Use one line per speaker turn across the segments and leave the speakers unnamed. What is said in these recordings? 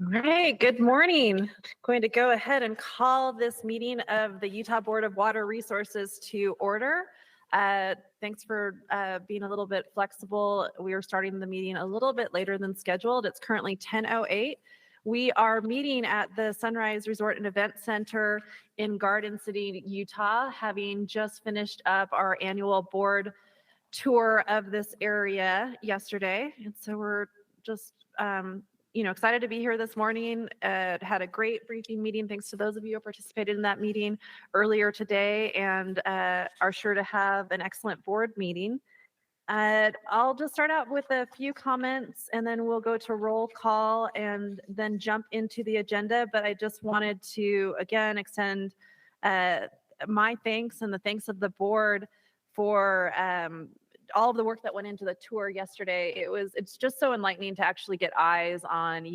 All right, good morning. Going to go ahead and call this meeting of the Utah Board of Water Resources to order. Thanks for being a little bit flexible. We are starting the meeting a little bit later than scheduled. It's currently 10:08. We are meeting at the Sunrise Resort and Event Center in Garden City, Utah, having just finished up our annual board tour of this area yesterday. And so we're just excited to be here this morning. Had a great briefing meeting. Thanks to those of you who participated in that meeting earlier today, and are sure to have an excellent board meeting. I'll just start out with a few comments, and then we'll go to roll call and then jump into the agenda. But I just wanted to, again, extend my thanks and the thanks of the board for all of the work that went into the tour yesterday. It's just so enlightening to actually get eyes on,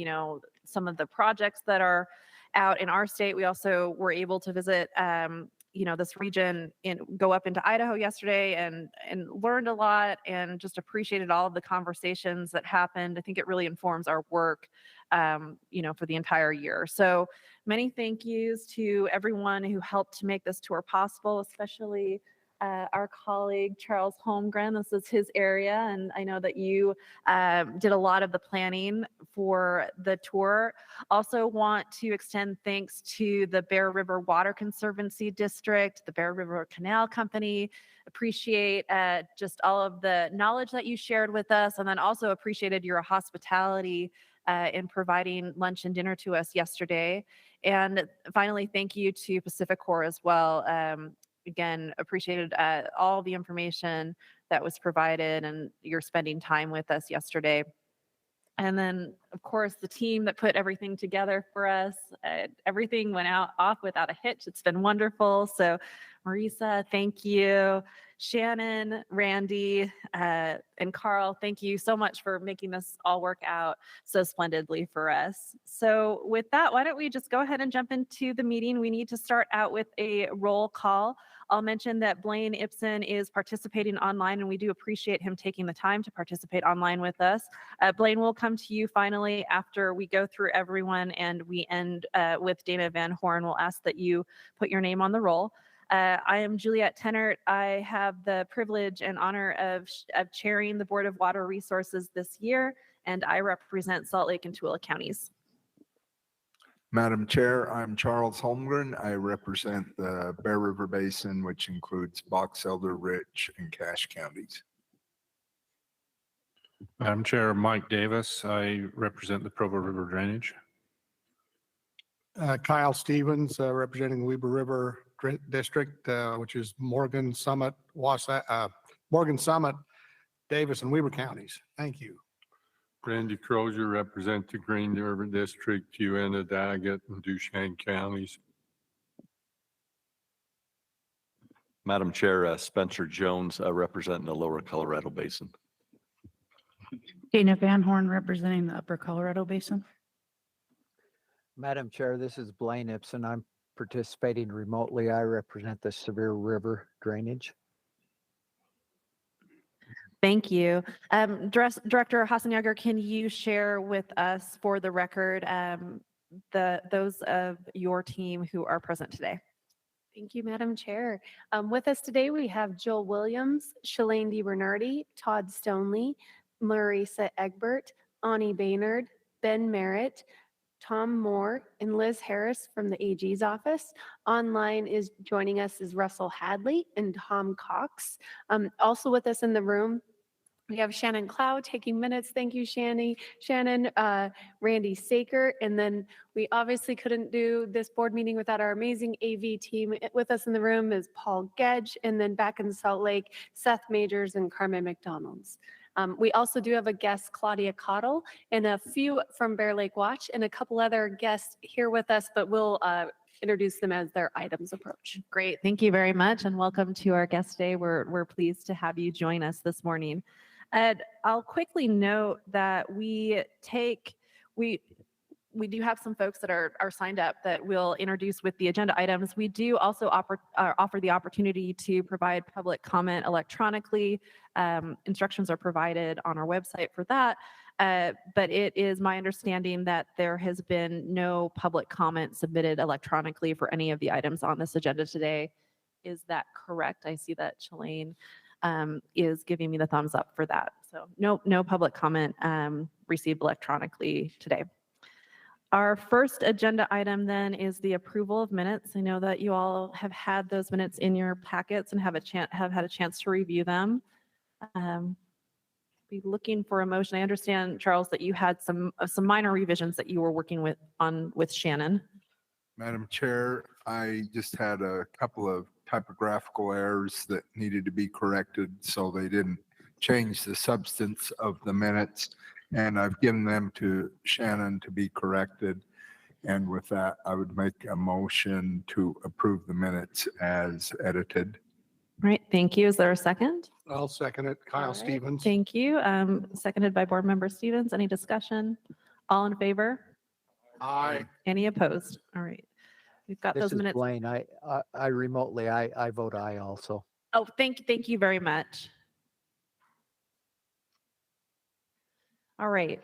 some of the projects that are out in our state. We also were able to visit, this region go up into Idaho yesterday and learned a lot and just appreciated all of the conversations that happened. I think it really informs our work, for the entire year. So many thank yous to everyone who helped to make this tour possible, especially our colleague, Charles Holmgren. This is his area, and I know that you did a lot of the planning for the tour. Also want to extend thanks to the Bear River Water Conservancy District, the Bear River Canal Company. Appreciate just all of the knowledge that you shared with us, and then also appreciated your hospitality in providing lunch and dinner to us yesterday. And finally, thank you to Pacific Corps as well. Again, appreciated all the information that was provided and your spending time with us yesterday. And then, of course, the team that put everything together for us. Everything went off without a hitch. It's been wonderful. So, Marisa, thank you. Shannon, Randy, and Carl, thank you so much for making this all work out so splendidly for us. So with that, why don't we just go ahead and jump into the meeting? We need to start out with a roll call. I'll mention that Blaine Ibsen is participating online, and we do appreciate him taking the time to participate online with us. Blaine, will come to you finally after we go through everyone, and we end with Dana Van Horn. We'll ask that you put your name on the roll. I am Juliette Tennert. I have the privilege and honor of chairing the Board of Water Resources this year, and I represent Salt Lake and Tooele counties.
Madam Chair, I'm Charles Holmgren. I represent the Bear River Basin, which includes Box Elder, Rich, and Cache counties.
Madam Chair, Mike Davis. I represent the Provo River Drainage.
Kyle Stevens, representing the Weber River District, which is Morgan, Summit, Davis, and Weber counties. Thank you.
Randy Crozier, represent the Green River District, Uintah, Daggett, and Duchesne counties.
Madam Chair, Spencer Jones, representing the Lower Colorado Basin.
Dana Van Horn, representing the Upper Colorado Basin.
Madam Chair, this is Blaine Ibsen. I'm participating remotely. I represent the Sevier River Drainage.
Thank you. Director Hassenjäger, can you share with us for the record those of your team who are present today?
Thank you, Madam Chair. With us today, we have Joel Williams, Shalane DiBernardi, Todd Stoneley, Marisa Egbert, Ani Baynard, Ben Merritt, Tom Moore, and Liz Harris from the AG's office. Online is joining us is Russell Hadley and Tom Cox. Also with us in the room, we have Shannon Cloud taking minutes. Thank you, Shannon, Randy Saker. And then we obviously couldn't do this board meeting without our amazing AV team. With us in the room is Paul Gedge, and then back in Salt Lake, Seth Majors and Carmen McDonald's. We also do have a guest, Claudia Cottle, and a few from Bear Lake Watch, and a couple other guests here with us, but we'll introduce them as their items approach.
Great, thank you very much, and welcome to our guest day. We're pleased to have you join us this morning. I'll quickly note that we do have some folks that are signed up that we'll introduce with the agenda items. We do also offer the opportunity to provide public comment electronically. Instructions are provided on our website for that. But it is my understanding that there has been no public comment submitted electronically for any of the items on this agenda today. Is that correct? I see that Shalane is giving me the thumbs up for that. So no public comment received electronically today. Our first agenda item then is the approval of minutes. I know that you all have had those minutes in your packets and have had a chance to review them. Be looking for a motion. I understand, Charles, that you had some minor revisions that you were working with Shannon.
Madam Chair, I just had a couple of typographical errors that needed to be corrected, so they didn't change the substance of the minutes. And I've given them to Shannon to be corrected. And with that, I would make a motion to approve the minutes as edited.
Right, thank you. Is there a second?
I'll second it.
All
Kyle
right,
Stevens.
Thank you. Seconded by Board Member Stevens. Any discussion? All in favor?
Aye.
Any opposed? All right. We've got
This
those
is
minutes.
Blaine. I remotely, I vote aye also.
Oh, thank you very much. All right.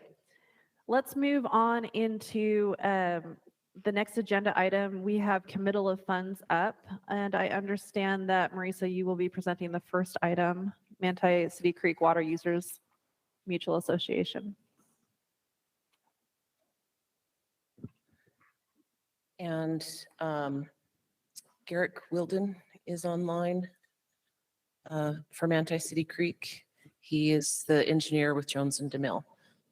Let's move on into the next agenda item. We have committal of funds up, and I understand that Marisa, you will be presenting the first item, Manti City Creek Water Users Mutual Association.
And Garrett Wilden is online for Manti City Creek. He is the engineer with Jones and DeMille.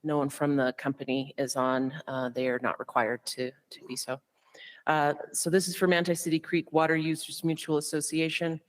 No one from the company is on. They are not required to be so. So this is for Manti City Creek Water Users Mutual Association.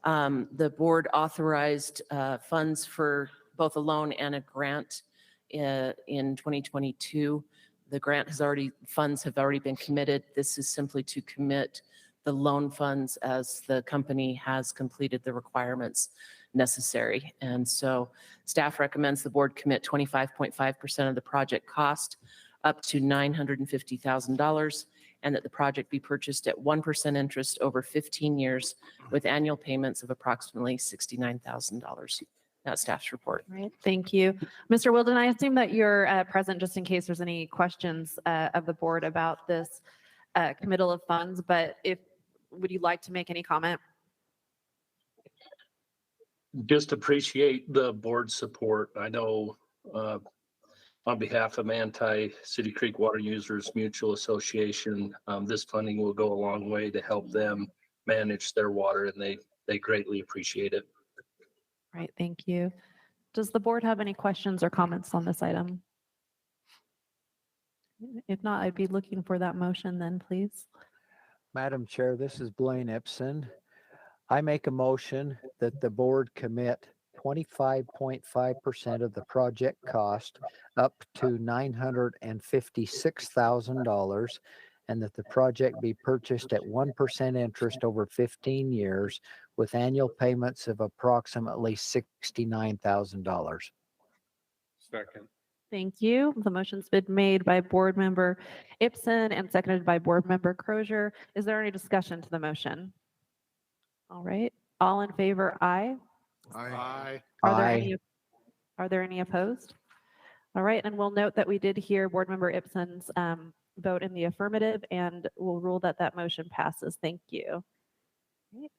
The board authorized funds for both a loan and a grant in 2022. The funds have already been committed. This is simply to commit the loan funds as the company has completed the requirements necessary. And so staff recommends the board commit 25.5% of the project cost up to $950,000, and that the project be purchased at 1% interest over 15 years with annual payments of approximately $69,000. That's staff's report.
All right, thank you. Mr. Wilden, I assume that you're present just in case there's any questions of the board about this committal of funds, but would you like to make any comment?
Just appreciate the board support. I know on behalf of Manti City Creek Water Users Mutual Association, this funding will go a long way to help them manage their water, and they greatly appreciate it.
All right, thank you. Does the board have any questions or comments on this item? If not, I'd be looking for that motion then, please.
Madam Chair, this is Blaine Ipson. I make a motion that the board commit 25.5% of the project cost up to $956,000, and that the project be purchased at 1% interest over 15 years with annual payments of approximately $69,000.
Second.
Thank you. The motion's been made by Board Member Ipson and seconded by Board Member Crozier. Is there any discussion to the motion? All right, all in favor, aye.
Aye.
Are there any opposed? All right, and we'll note that we did hear Board Member Ipson's vote in the affirmative, and we'll rule that that motion passes. Thank you. Right.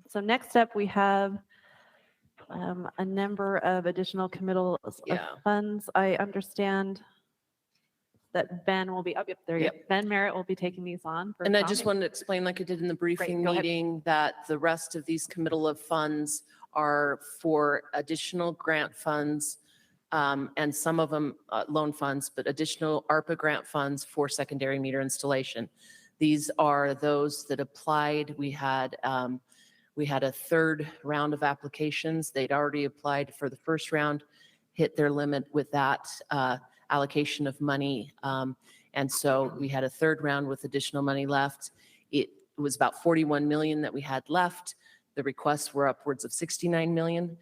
So next up, we have a number of additional committals of funds. I understand that Ben will be, oh, yep, there you go. Ben Merritt will be taking these on.
And I just wanted to explain, like I did in the briefing
go ahead.
meeting, that the rest of these committal of funds are for additional grant funds, and some of them loan funds, but additional ARPA grant funds for secondary meter installation. These are those that applied. We had a third round of applications. They'd already applied for the first round, hit their limit with that allocation of money. And so we had a third round with additional money left. It was about 41 million that we had left. The requests were upwards of 69 million.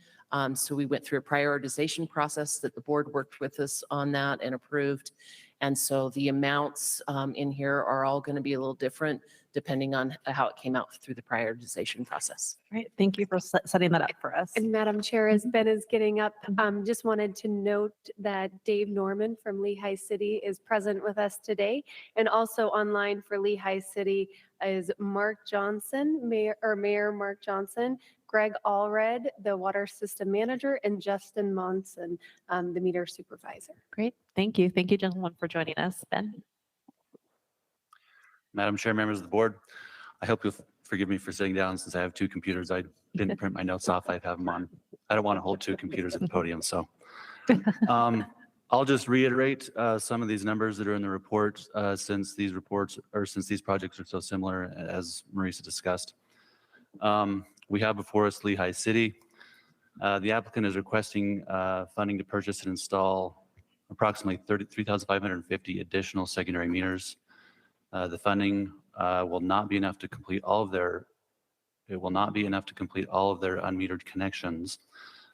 So we went through a prioritization process that the board worked with us on that and approved. And so the amounts in here are all going to be a little different depending on how it came out through the prioritization process.
Great. Thank you for setting that up for us.
And Madam Chair, as Ben is getting up, just wanted to note that Dave Norman from Lehi City is present with us today. And also online for Lehi City is Mark Johnson, Mayor Mark Johnson, Greg Allred, the Water System Manager, and Justin Monson, the Meter Supervisor.
Great. Thank you. Thank you, gentlemen, for joining us. Ben?
Madam Chair, members of the board, I hope you'll forgive me for sitting down since I have two computers. I didn't print my notes off. I have them on. I don't want to hold two computers at the podium, so. I'll just reiterate some of these numbers that are in the report since these projects are so similar as Marisa discussed. We have before us Lehi City. The applicant is requesting funding to purchase and install approximately 33,550 additional secondary meters. The funding will not be enough to complete all of their unmetered connections.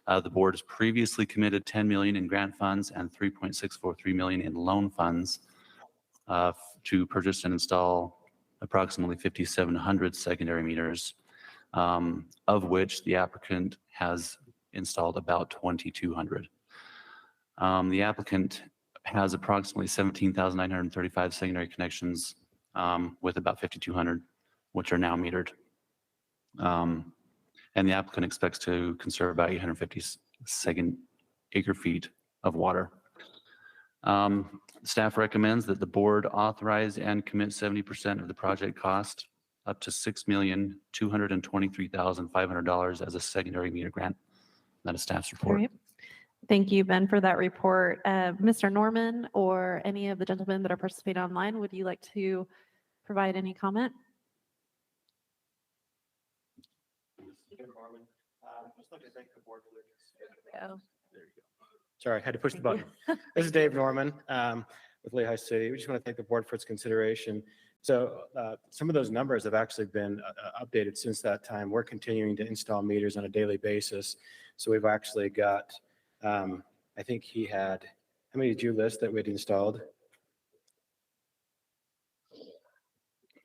The board has previously committed 10 million in grant funds and 3.643 million in loan funds to purchase and install approximately 5,700 secondary meters, of which the applicant has installed about 2,200. The applicant has approximately 17,935 secondary connections with about 5,200, which are now metered. And the applicant expects to conserve about 850 acre feet of water. Staff recommends that the board authorize and commit 70% of the project cost up to $6,223,500 as a secondary meter grant. That is staff's report.
Great. Thank you, Ben, for that report. Mr. Norman or any of the gentlemen that are participating online, would you like to provide any comment?
Sorry, I had to push the button. This is Dave Norman with Lehi City. We just want to thank the board for its consideration. So some of those numbers have actually been updated since that time. We're continuing to install meters on a daily basis. So we've actually got, I think he had, how many did you list that we'd installed?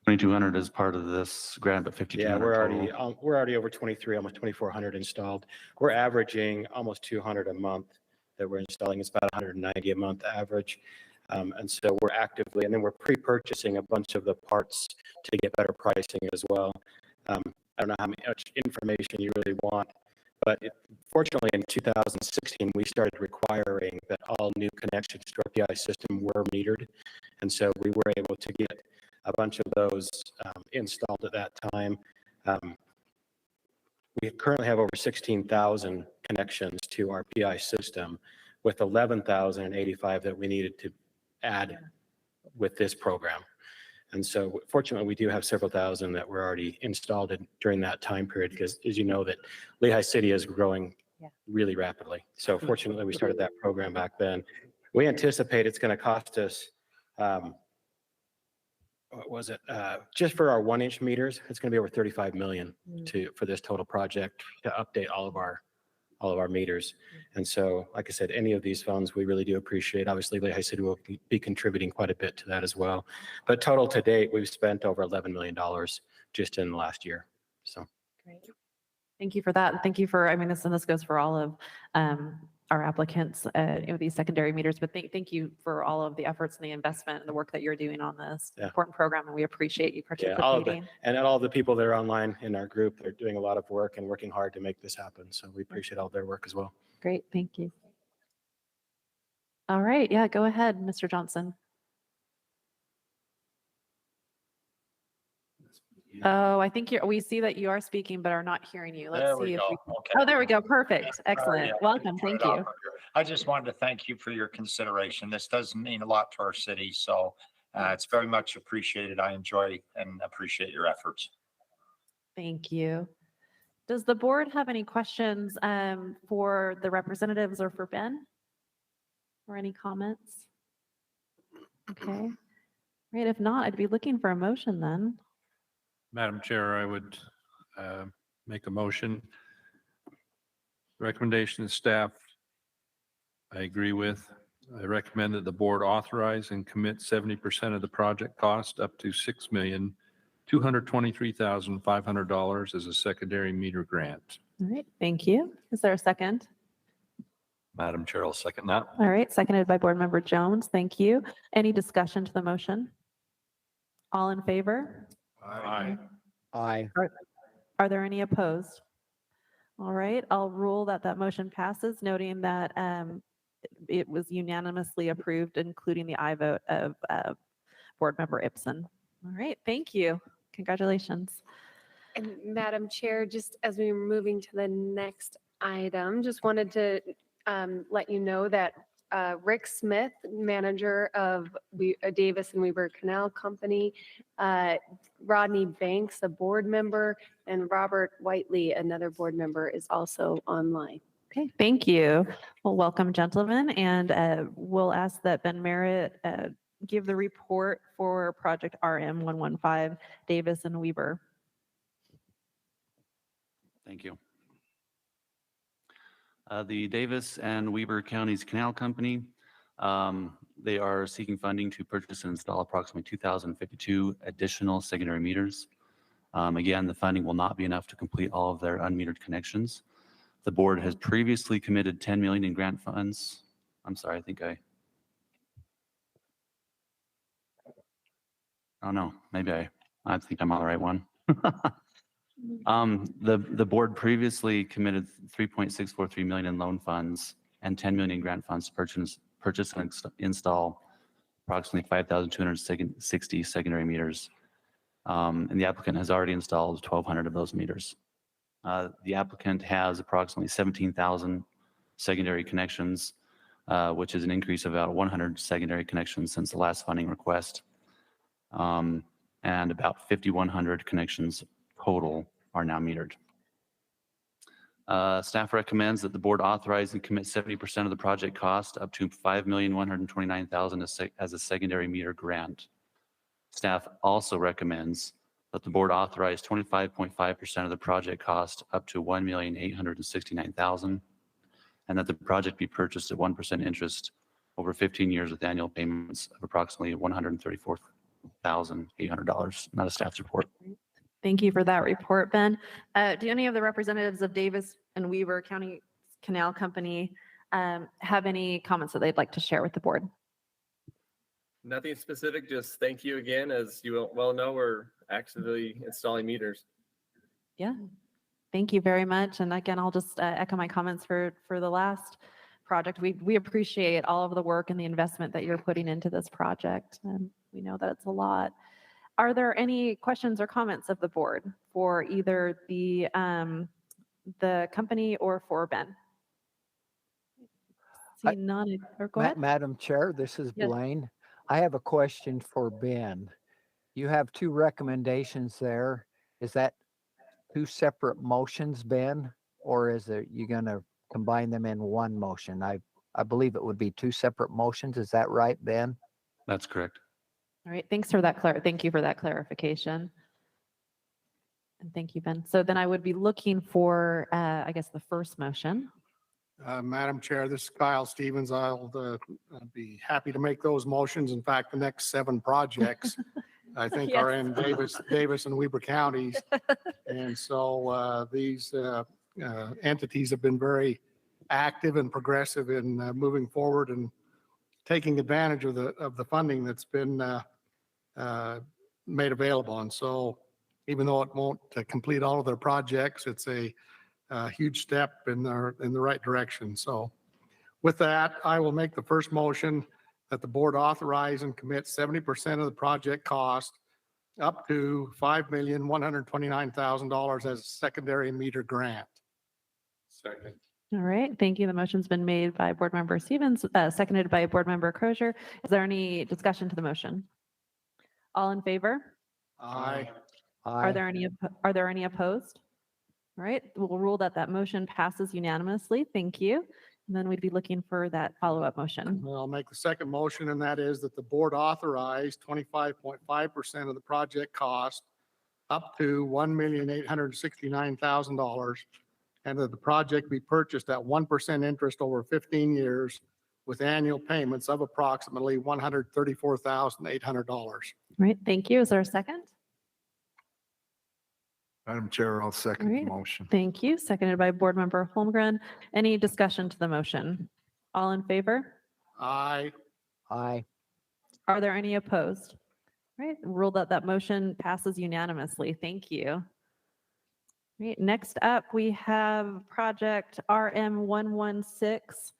2,200 is part of this grant, but 5,200
Yeah,
total.
we're already over 23, almost 2,400 installed. We're averaging almost 200 a month that we're installing. It's about 190 a month average. And so we're actively, and then we're pre-purchasing a bunch of the parts to get better pricing as well. I don't know how much information you really want, but fortunately in 2016, we started requiring that all new connections to our PI system were metered. And so we were able to get a bunch of those installed at that time. We currently have over 16,000 connections to our PI system with 11,085 that we needed to add with this program. And so fortunately, we do have several thousand that were already installed during that time period because as you know that Lehi City is growing really rapidly. So fortunately, we started that program back then. We anticipate it's going to cost us what was it? Just for our 1-inch meters, it's going to be over 35 million for this total project to update all of our meters. And so, like I said, any of these funds we really do appreciate. Obviously, Lehi City will be contributing quite a bit to that as well. But total to date, we've spent over $11 million just in the last year. So.
Great. Thank you for that. And thank you for, I mean, this goes for all of our applicants, these secondary meters, but thank you for all of the efforts and the investment and the work that you're doing on this important program. And we appreciate you participating.
And all the people that are online in our group, they're doing a lot of work and working hard to make this happen. So we appreciate all their work as well.
Great. Thank you. All right. Yeah, go ahead, Mr. Johnson. Oh, I think we see that you are speaking, but are not hearing you. Let's see if we can.
Okay.
Oh, there we go. Perfect. Excellent.
Yeah,
Welcome. Thank you.
I just wanted to thank you for your consideration. This does mean a lot to our city, so it's very much appreciated. I enjoy and appreciate your efforts.
Thank you. Does the board have any questions for the representatives or for Ben? Or any comments? Okay. Great. If not, I'd be looking for a motion then.
Madam Chair, I would make a motion. Recommendation of staff, I agree with. I recommend that the board authorize and commit 70% of the project cost up to $6,223,500 as a secondary meter grant.
All right, thank you. Is there a second?
Madam Chair, I'll second that.
All right, seconded by Board Member Jones. Thank you. Any discussion to the motion? All in favor?
Aye.
Aye.
Are there any opposed? All right, I'll rule that that motion passes, noting that it was unanimously approved, including the aye vote of Board Member Ibsen. All right, thank you. Congratulations.
And Madam Chair, just as we were moving to the next item, just wanted to let you know that Rick Smith, manager of Davis and Weber Canal Company, Rodney Banks, a board member, and Robert Whiteley, another board member, is also online.
Okay, thank you. Well, welcome, gentlemen, and we'll ask that Ben Merritt give the report for Project RM 115, Davis and Weber.
Thank you. The Davis and Weber Counties Canal Company, they are seeking funding to purchase and install approximately 2,052 additional secondary meters. Again, the funding will not be enough to complete all of their unmetered connections. The board has previously committed 10 million in grant funds. I'm sorry, I think oh no, maybe I think I'm on the right one. The board previously committed 3.643 million in loan funds and 10 million in grant funds to purchase and install approximately 5,260 secondary meters. And the applicant has already installed 1,200 of those meters. The applicant has approximately 17,000 secondary connections, which is an increase of about 100 secondary connections since the last funding request. And about 5,100 connections total are now metered. Staff recommends that the board authorize and commit 70% of the project cost up to $5,129,000 as a secondary meter grant. Staff also recommends that the board authorize 25.5% of the project cost up to $1,869,000, and that the project be purchased at 1% interest over 15 years with annual payments of approximately $134,800. Not a staff's report.
Thank you for that report, Ben. Do any of the representatives of Davis and Weber County Canal Company have any comments that they'd like to share with the board?
Nothing specific, just thank you again. As you well know, we're actively installing meters.
Yeah, thank you very much. And again, I'll just echo my comments for the last project. We appreciate all of the work and the investment that you're putting into this project. And we know that it's a lot. Are there any questions or comments of the board for either the company or for Ben? See none, or go ahead.
Madam Chair, this is
Yes.
Blaine. I have a question for Ben. You have two recommendations there. Is that two separate motions, Ben? Or is it you going to combine them in one motion? I believe it would be two separate motions. Is that right, Ben?
That's correct.
All right, thanks for that. Thank you for that clarification. And thank you, Ben. So then I would be looking for, I guess, the first motion.
Madam Chair, this is Kyle Stevens. I'll be happy to make those motions. In fact, the next 7 projects, I think, are in Davis and Weber counties. And so these entities have been very active and progressive in moving forward and taking advantage of the funding that's been made available. And so even though it won't complete all of their projects, it's a huge step in the right direction. So with that, I will make the first motion that the board authorize and commit 70% of the project cost up to $5,129,000 as a secondary meter grant.
Second.
All right, thank you. The motion's been made by Board Member Stevens, seconded by Board Member Crozier. Is there any discussion to the motion? All in favor?
Aye.
Are there any opposed? All right, we'll rule that that motion passes unanimously. Thank you. And then we'd be looking for that follow-up motion.
I'll make the second motion, and that is that the board authorize 25.5% of the project cost up to $1,869,000, and that the project be purchased at 1% interest over 15 years with annual payments of approximately $134,800.
Right, thank you. Is there a second?
Madam Chair, I'll second the
Right.
motion.
Thank you. Seconded by Board Member Holmgren. Any discussion to the motion? All in favor?
Aye.
Aye.
Are there any opposed? Right, ruled that that motion passes unanimously. Thank you. Right, next up, we have project RM116,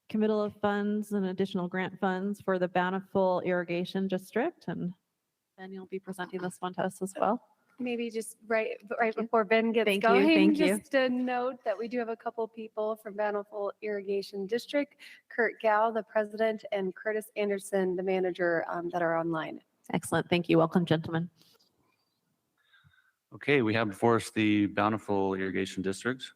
committal of funds and additional grant funds for the Bountiful Irrigation District. And Ben, you'll be presenting this one to us as well.
Maybe just right before Ben gets
Thank you,
going,
thank you.
just a note that we do have a couple people from Bountiful Irrigation District, Kurt Gow, the president, and Curtis Anderson, the manager, that are online.
Excellent. Thank you. Welcome, gentlemen.
Okay, we have before us the Bountiful Irrigation District.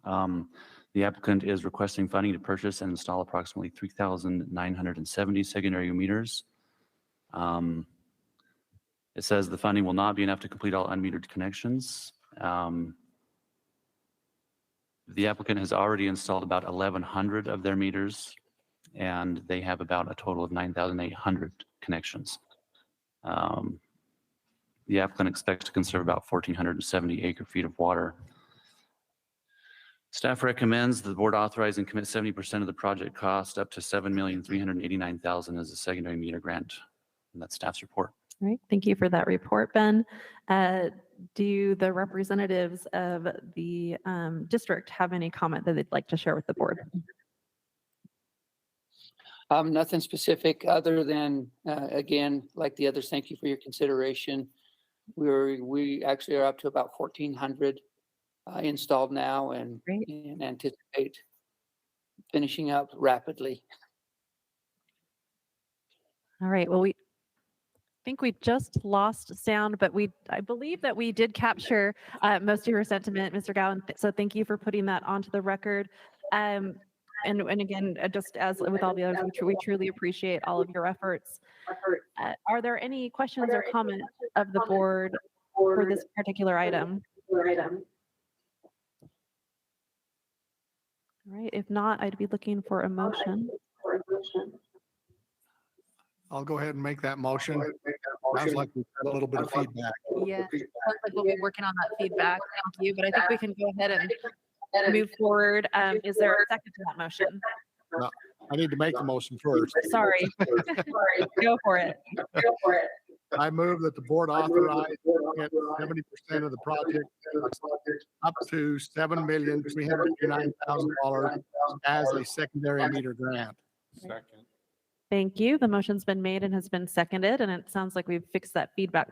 The applicant is requesting funding to purchase and install approximately 3,970 secondary meters. It says the funding will not be enough to complete all unmetered connections. The applicant has already installed about 1,100 of their meters, and they have about a total of 9,800 connections. The applicant expects to conserve about 1,470 acre-feet of water. Staff recommends the board authorize and commit 70% of the project cost up to $7,389,000 as a secondary meter grant. And that's staff's report.
All right, thank you for that report, Ben. Do the representatives of the district have any comment that they'd like to share with the board?
Nothing specific other than, again, like the others, thank you for your consideration. We actually are up to about 1,400 installed now and anticipate finishing up rapidly.
All right, well, we think we just lost sound, but I believe that we did capture most of your sentiment, Mr. Gowan. So thank you for putting that onto the record. And again, just as with all the others, we truly appreciate all of your efforts. Are there any questions or comments of the board for this particular item? All right, if not, I'd be looking for a motion.
I'll go ahead and make that motion. Sounds like we've got a little bit of feedback.
Yeah, sounds like we'll be working on that feedback. Thank you, but I think we can go ahead and move forward. Is there a second to that motion?
No, I need to make the motion first.
Sorry. Go for it.
I move that the board authorize 70% of the project up to $7,389,000 as a secondary meter grant.
Second.
Thank you. The motion's been made and has been seconded, and it sounds like we've fixed that feedback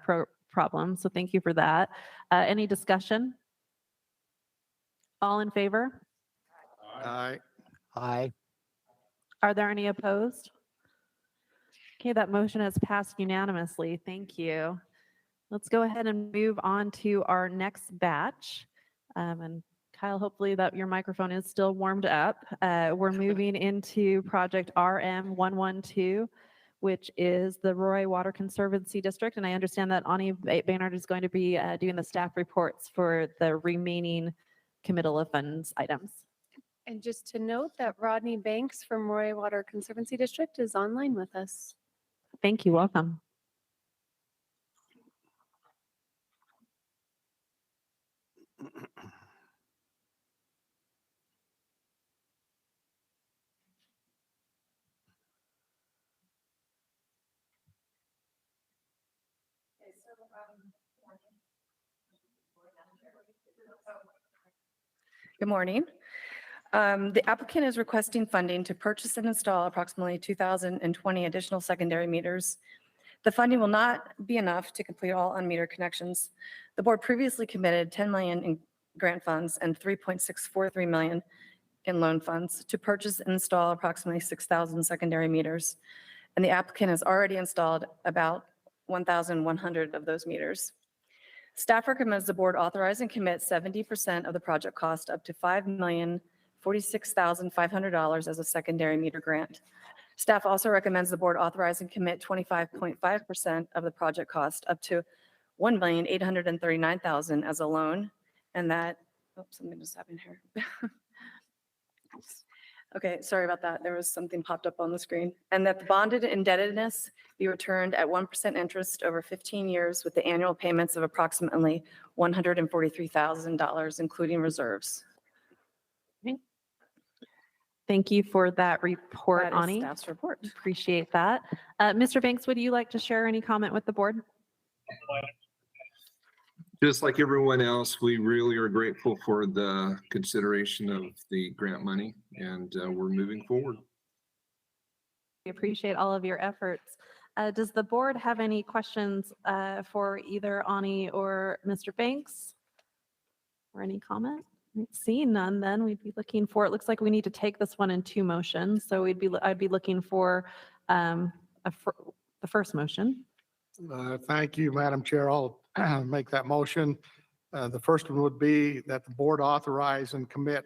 problem. So thank you for that. Any discussion? All in favor?
Aye.
Aye.
Are there any opposed? Okay, that motion has passed unanimously. Thank you. Let's go ahead and move on to our next batch. And Kyle, hopefully that your microphone is still warmed up. We're moving into project RM112, which is the Roy Water Conservancy District. And I understand that Ani Baynard is going to be doing the staff reports for the remaining committal of funds items.
And just to note that Rodney Banks from Roy Water Conservancy District is online with us.
Thank you. Welcome.
Good morning. The applicant is requesting funding to purchase and install approximately 2,020 additional secondary meters. The funding will not be enough to complete all unmetered connections. The board previously committed 10 million in grant funds and 3.643 million in loan funds to purchase and install approximately 6,000 secondary meters. And the applicant has already installed about 1,100 of those meters. Staff recommends the board authorize and commit 70% of the project cost up to $5,046,500 as a secondary meter grant. Staff also recommends the board authorize and commit 25.5% of the project cost up to $1,839,000 as a loan. And that, oops, something just happened here. Okay, sorry about that. There was something popped up on the screen. And that the bonded indebtedness be returned at 1% interest over 15 years with the annual payments of approximately $143,000, including reserves.
Thank you for that report,
That is
Ani.
staff's report.
Appreciate that. Mr. Banks, would you like to share any comment with the board?
Just like everyone else, we really are grateful for the consideration of the grant money, and we're moving forward.
We appreciate all of your efforts. Does the board have any questions for either Ani or Mr. Banks? Or any comment? Seeing none, then we'd be looking for, it looks like we need to take this one in two motions. So I'd be looking for the first motion.
Thank you, Madam Chair. I'll make that motion. The first one would be that the board authorize and commit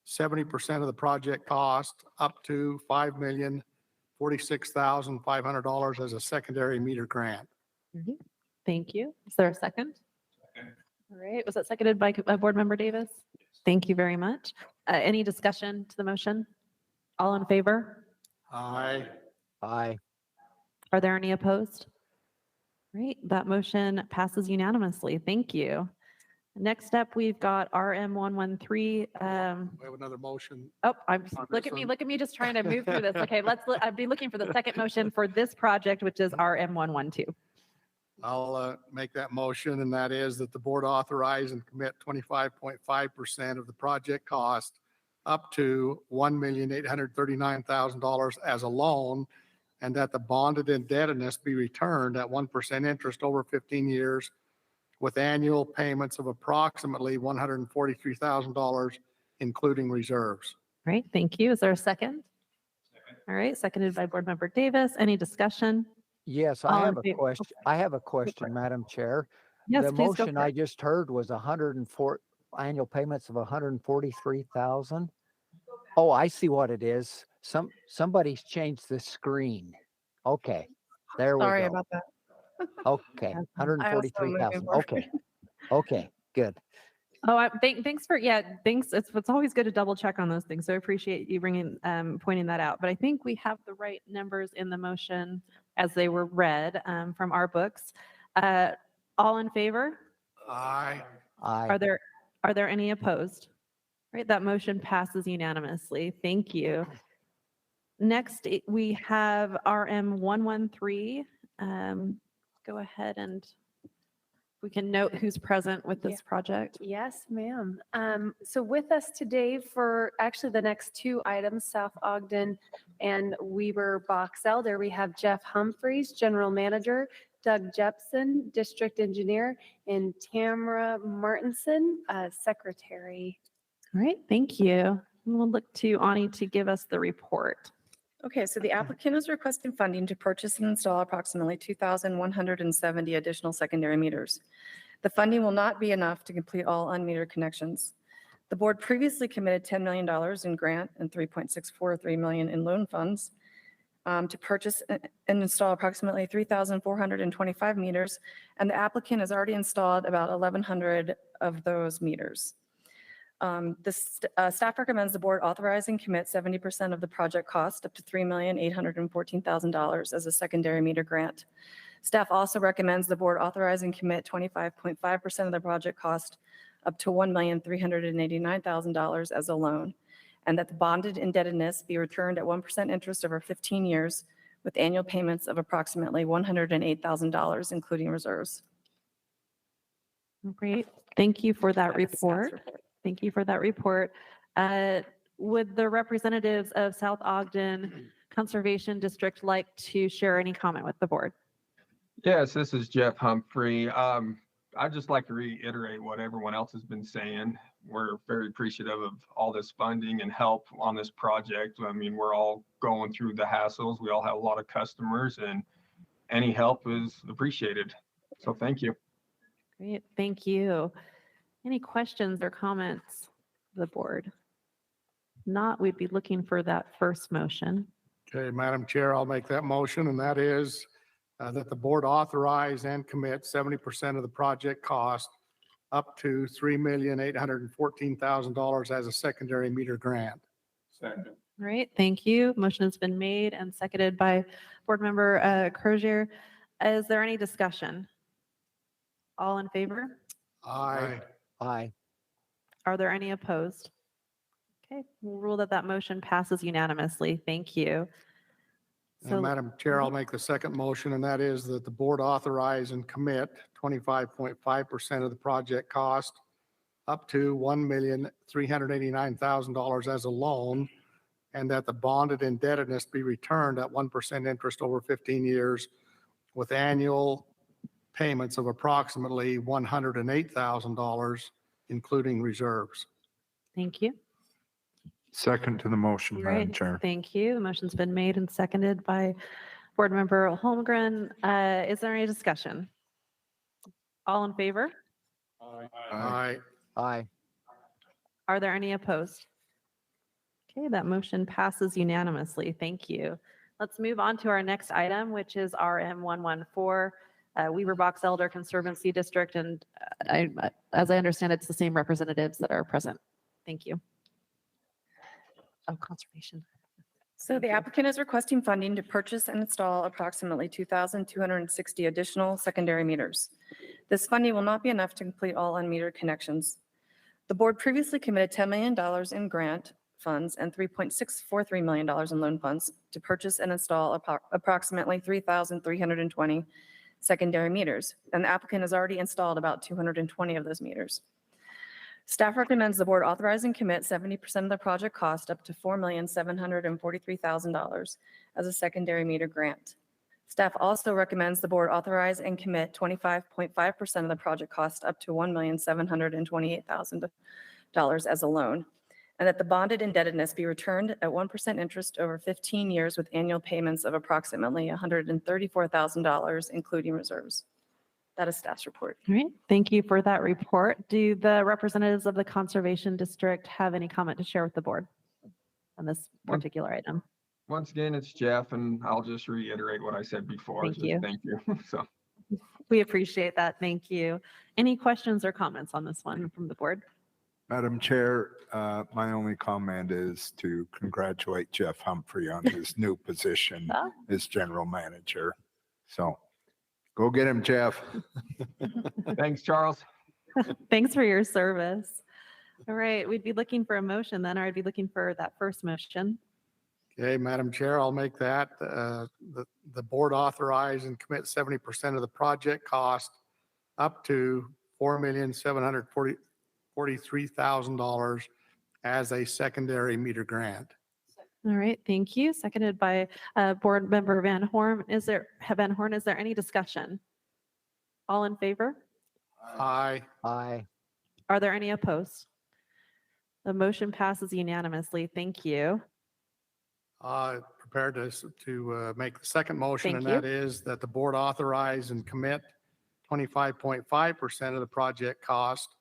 70% of the project cost up to $5,046,500 as a secondary meter grant.
Thank you. Is there a second? All right. Was that seconded by Board Member Davis? Thank you very much. Any discussion to the motion? All in favor?
Aye.
Aye.
Are there any opposed? Great. That motion passes unanimously. Thank you. Next up, we've got RM 113.
We have another motion.
Oh,
on
look
this
at me,
one.
look at me just trying to move through this. Okay, I'd be looking for the second motion for this project, which is RM 112.
I'll make that motion, and that is that the board authorize and commit 25.5% of the project cost up to $1,839,000 as a loan, and that the bonded indebtedness be returned at 1% interest over 15 years with annual payments of approximately $143,000, including reserves.
Great, thank you. Is there a second? All right, seconded by Board Member Davis. Any discussion?
Yes,
All
I
in
have a
favor?
question. I have a question, Madam Chair.
Yes,
The
please go
motion
for
I
it.
just heard was 104 annual payments of 143,000. Oh, I see what it is. Somebody's changed the screen. Okay, there we
Sorry
go.
about that.
Okay,
I also am
143,000.
moving forward.
Okay, okay, good.
Oh, thanks for, thanks. It's always good to double check on those things. So I appreciate you pointing that out. But I think we have the right numbers in the motion as they were read from our books. All in favor?
Aye.
Aye.
Are there any opposed? Right, that motion passes unanimously. Thank you. Next, we have RM 113. Go ahead and we can note who's present with this project.
Yes, ma'am. So with us today for actually the next two items, South Ogden and Weber Box Elder, we have Jeff Humphreys, General Manager, Doug Jepson, District Engineer, and Tamara Martinson, Secretary.
All right, thank you. We'll look to Ani to give us the report.
Okay, so the applicant is requesting funding to purchase and install approximately 2,170 additional secondary meters. The funding will not be enough to complete all unmetered connections. The board previously committed $10 million in grant and $3.643 million in loan funds to purchase and install approximately 3,425 meters, and the applicant has already installed about 1,100 of those meters. Staff recommends the board authorize and commit 70% of the project cost up to $3,814,000 as a secondary meter grant. Staff also recommends the board authorize and commit 25.5% of the project cost up to $1,389,000 as a loan, and that the bonded indebtedness be returned at 1% interest over 15 years with annual payments of approximately $108,000, including reserves.
Great. Thank you for that
That is staff's
report. Thank you for that report. Would the representatives of South Ogden Conservation District like to share any comment with the board?
Yes, this is Jeff Humphrey. I'd just like to reiterate what everyone else has been saying. We're very appreciative of all this funding and help on this project. I mean, we're all going through the hassles. We all have a lot of customers, and any help is appreciated. So thank you.
Great, thank you. Any questions or comments of the board? Not, we'd be looking for that first motion.
Okay, Madam Chair, I'll make that motion, and that is that the board authorize and commit 70% of the project cost up to $3,814,000 as a secondary meter grant.
Second.
All right, thank you. Motion has been made and seconded by Board Member Crozier. Is there any discussion? All in favor?
Aye.
Aye.
Are there any opposed? Okay, we'll rule that that motion passes unanimously. Thank you.
And Madam Chair, I'll make the second motion, and that is that the board authorize and commit 25.5% of the project cost up to $1,389,000 as a loan, and that the bonded indebtedness be returned at 1% interest over 15 years with annual payments of approximately $108,000, including reserves.
Thank you.
Second to the motion,
All
Madam
right,
Chair.
thank you. The motion's been made and seconded by Board Member Holmgren. Is there any discussion? All in favor?
Aye.
Aye. Are
Are there any opposed? Okay, that motion passes unanimously. Thank you. Let's move on to our next item, which is RM 114, Weaver Box Elder Conservancy District. And as I understand, it's the same representatives that are present. Thank you. Oh, conservation.
So the applicant is requesting funding to purchase and install approximately 2,260 additional secondary meters. This funding will not be enough to complete all unmetered connections. The board previously committed $10 million in grant funds and $3.643 million in loan funds to purchase and install approximately 3,320 secondary meters, and the applicant has already installed about 220 of those meters. Staff recommends the board authorize and commit 70% of the project cost up to $4,743,000 as a secondary meter grant. Staff also recommends the board authorize and commit 25.5% of the project cost up to $1,728,000 as a loan, and that the bonded indebtedness be returned at 1% interest over 15 years with annual payments of approximately $134,000, including reserves. That is staff's report.
All right, thank you for that report. Do the representatives of the Conservation District have any comment to share with the board on this particular item?
Once again, it's Jeff, and I'll just reiterate what I said before.
Thank
Just
you.
Thank you. So.
We appreciate that. Thank you. Any questions or comments on this one from the board?
Madam Chair, my only comment is to congratulate Jeff Humphrey on his new position as general manager. So go get him, Jeff.
Thanks, Charles.
Thanks for your service. All right, we'd be looking for a motion then, or I'd be looking for that first motion.
Okay, Madam Chair, I'll make that. The board authorize and commit 70% of the project cost up to $4,743,000 as a secondary meter grant.
All right, thank you. Seconded by Board Member Van Horn. Is there any discussion? All in favor?
Aye.
Aye.
Are there any opposed? The motion passes unanimously. Thank you.
Prepared to make the second motion,
Thank
and that is that the board authorize and commit 25.5% of the project cost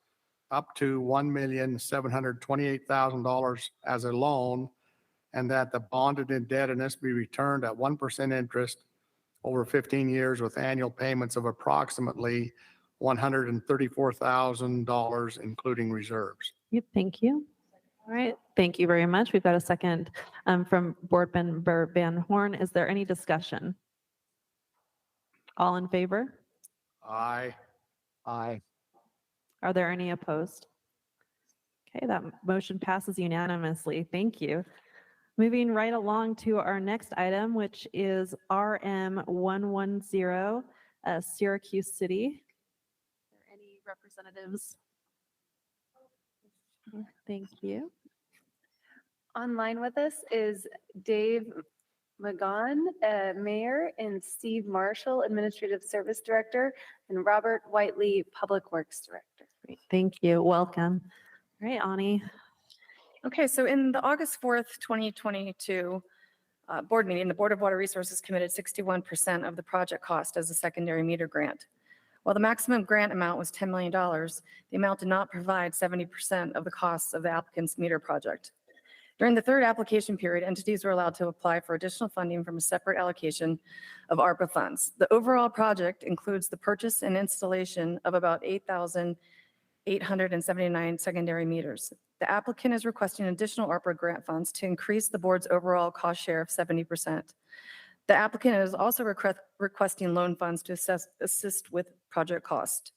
up to $1,728,000 as a loan, and that the bonded indebtedness be returned at 1% interest over 15 years with annual payments of approximately $134,000, including reserves.
Yep, thank you. All right, thank you very much. We've got a second from Board Member Van Horn. Is there any discussion? All in favor?
Aye.
Aye.
Are there any opposed? Okay, that motion passes unanimously. Thank you. Moving right along to our next item, which is RM 110, Syracuse City. Are there any representatives? Thank you.
Online with us is Dave McGon, Mayor, and Steve Marshall, Administrative Service Director, and Robert Whiteley, Public Works Director.
Great, thank you. Welcome. All right, Ani.
Okay, so in the August 4th, 2022 board meeting, the Board of Water Resources committed 61% of the project cost as a secondary meter grant. While the maximum grant amount was $10 million, the amount did not provide 70% of the costs of the applicant's meter project. During the third application period, entities were allowed to apply for additional funding from a separate allocation of ARPA funds. The overall project includes the purchase and installation of about 8,879 secondary meters. The applicant is requesting additional ARPA grant funds to increase the board's overall cost share of 70%. The applicant is also requesting loan funds to assist with project cost.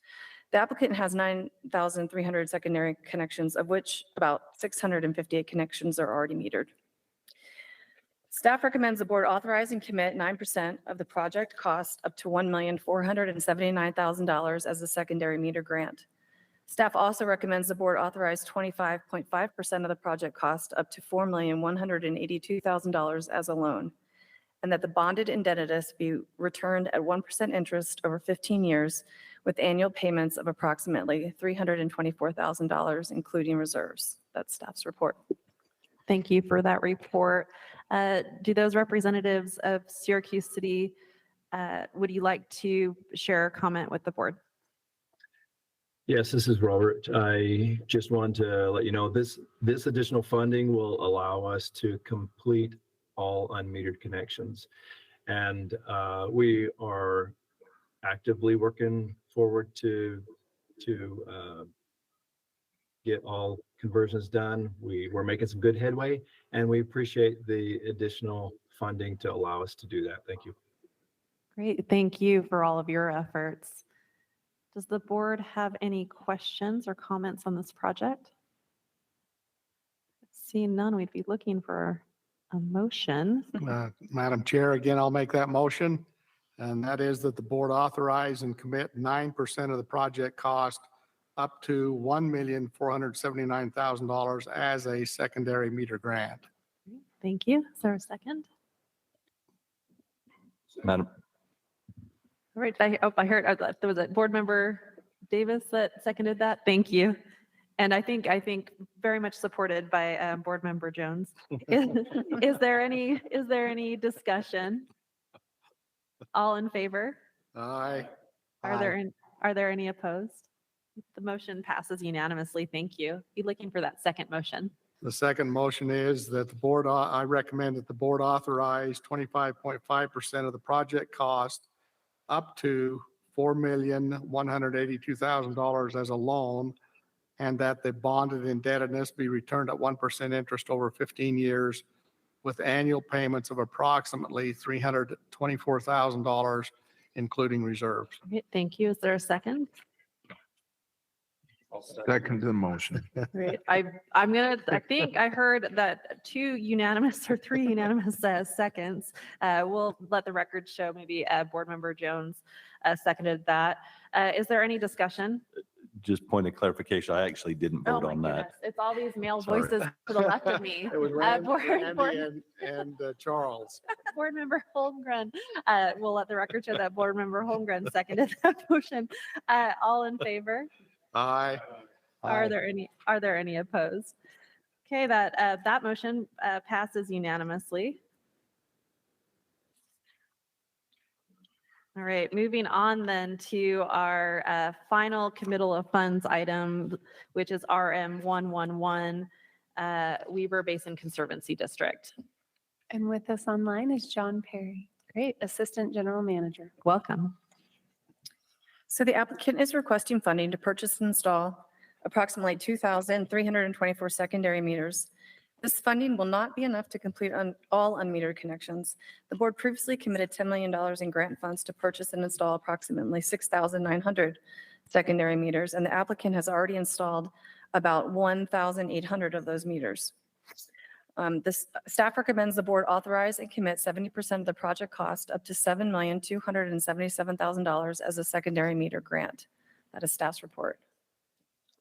The applicant has 9,300 secondary connections, of which about 658 connections are already metered. Staff recommends the board authorize and commit 9% of the project cost up to $1,479,000 as a secondary meter grant. Staff also recommends the board authorize 25.5% of the project cost up to $4,182,000 as a loan, and that the bonded indebtedness be returned at 1% interest over 15 years with annual payments of approximately $324,000, including reserves. That's staff's report.
Thank you for that report. Do those representatives of Syracuse City, would you like to share a comment with the board?
Yes, this is Robert. I just wanted to let you know this additional funding will allow us to complete all unmetered connections. And we are actively working forward to get all conversions done. We're making some good headway, and we appreciate the additional funding to allow us to do that. Thank you.
Great. Thank you for all of your efforts. Does the board have any questions or comments on this project? Seeing none, we'd be looking for a motion.
Madam Chair, again, I'll make that motion. And that is that the board authorize and commit 9% of the project cost up to $1,479,000 as a secondary meter grant.
Thank you. Is there a second?
Madam,
All right. I heard there was a board member Davis that seconded that. Thank you. And I think very much supported by board member Jones. Is there any discussion? All in favor?
Aye.
Are there any opposed? The motion passes unanimously. Thank you. Be looking for that second motion.
The second motion is that the board, I recommend that the board authorize 25.5% of the project cost up to $4,182,000 as a loan, and that the bonded indebtedness be returned at 1% interest over 15 years with annual payments of approximately $324,000, including reserves.
Okay, thank you. Is there a second?
Second to the motion.
Great. I think I heard that 2 unanimous or 3 unanimous seconds. We'll let the record show maybe board member Jones seconded that. Is there any discussion?
just point of clarification, I actually didn't
Oh
vote
my
on that.
goodness. It's all these male
Sorry.
voices to the left of me.
It was Randy and Charles.
Board member Holmgren. We'll let the record show that board member Holmgren seconded that motion. All in favor?
Aye.
Are there any opposed? Okay, that motion passes unanimously. All right, moving on then to our final committal of funds item, which is RM 111, Weber Basin Conservancy District.
And with us online is John Perry. Great, Assistant General Manager.
Welcome.
So the applicant is requesting funding to purchase and install approximately 2,324 secondary meters. This funding will not be enough to complete all unmetered connections. The board previously committed $10 million in grant funds to purchase and install approximately 6,900 secondary meters, and the applicant has already installed about 1,800 of those meters. This staff recommends the board authorize and commit 70% of the project cost up to $7,277,000 as a secondary meter grant. That is staff's report.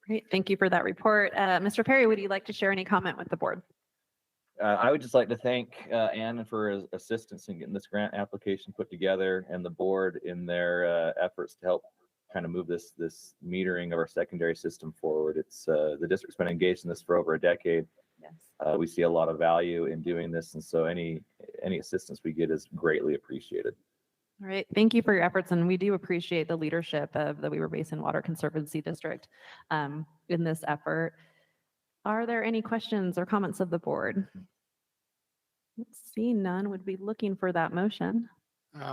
Great, thank you for that report. Mr. Perry, would you like to share any comment with the board?
I would just like to thank Ann for her assistance in getting this grant application put together, and the board in their efforts to help kind of move this metering of our secondary system forward. It's the district's been engaged in this for over a decade.
Yes.
We see a lot of value in doing this, and so any assistance we get is greatly appreciated.
All right, thank you for your efforts, and we do appreciate the leadership of the Weber Basin Water Conservancy District in this effort. Are there any questions or comments of the board? See none, would be looking for that motion.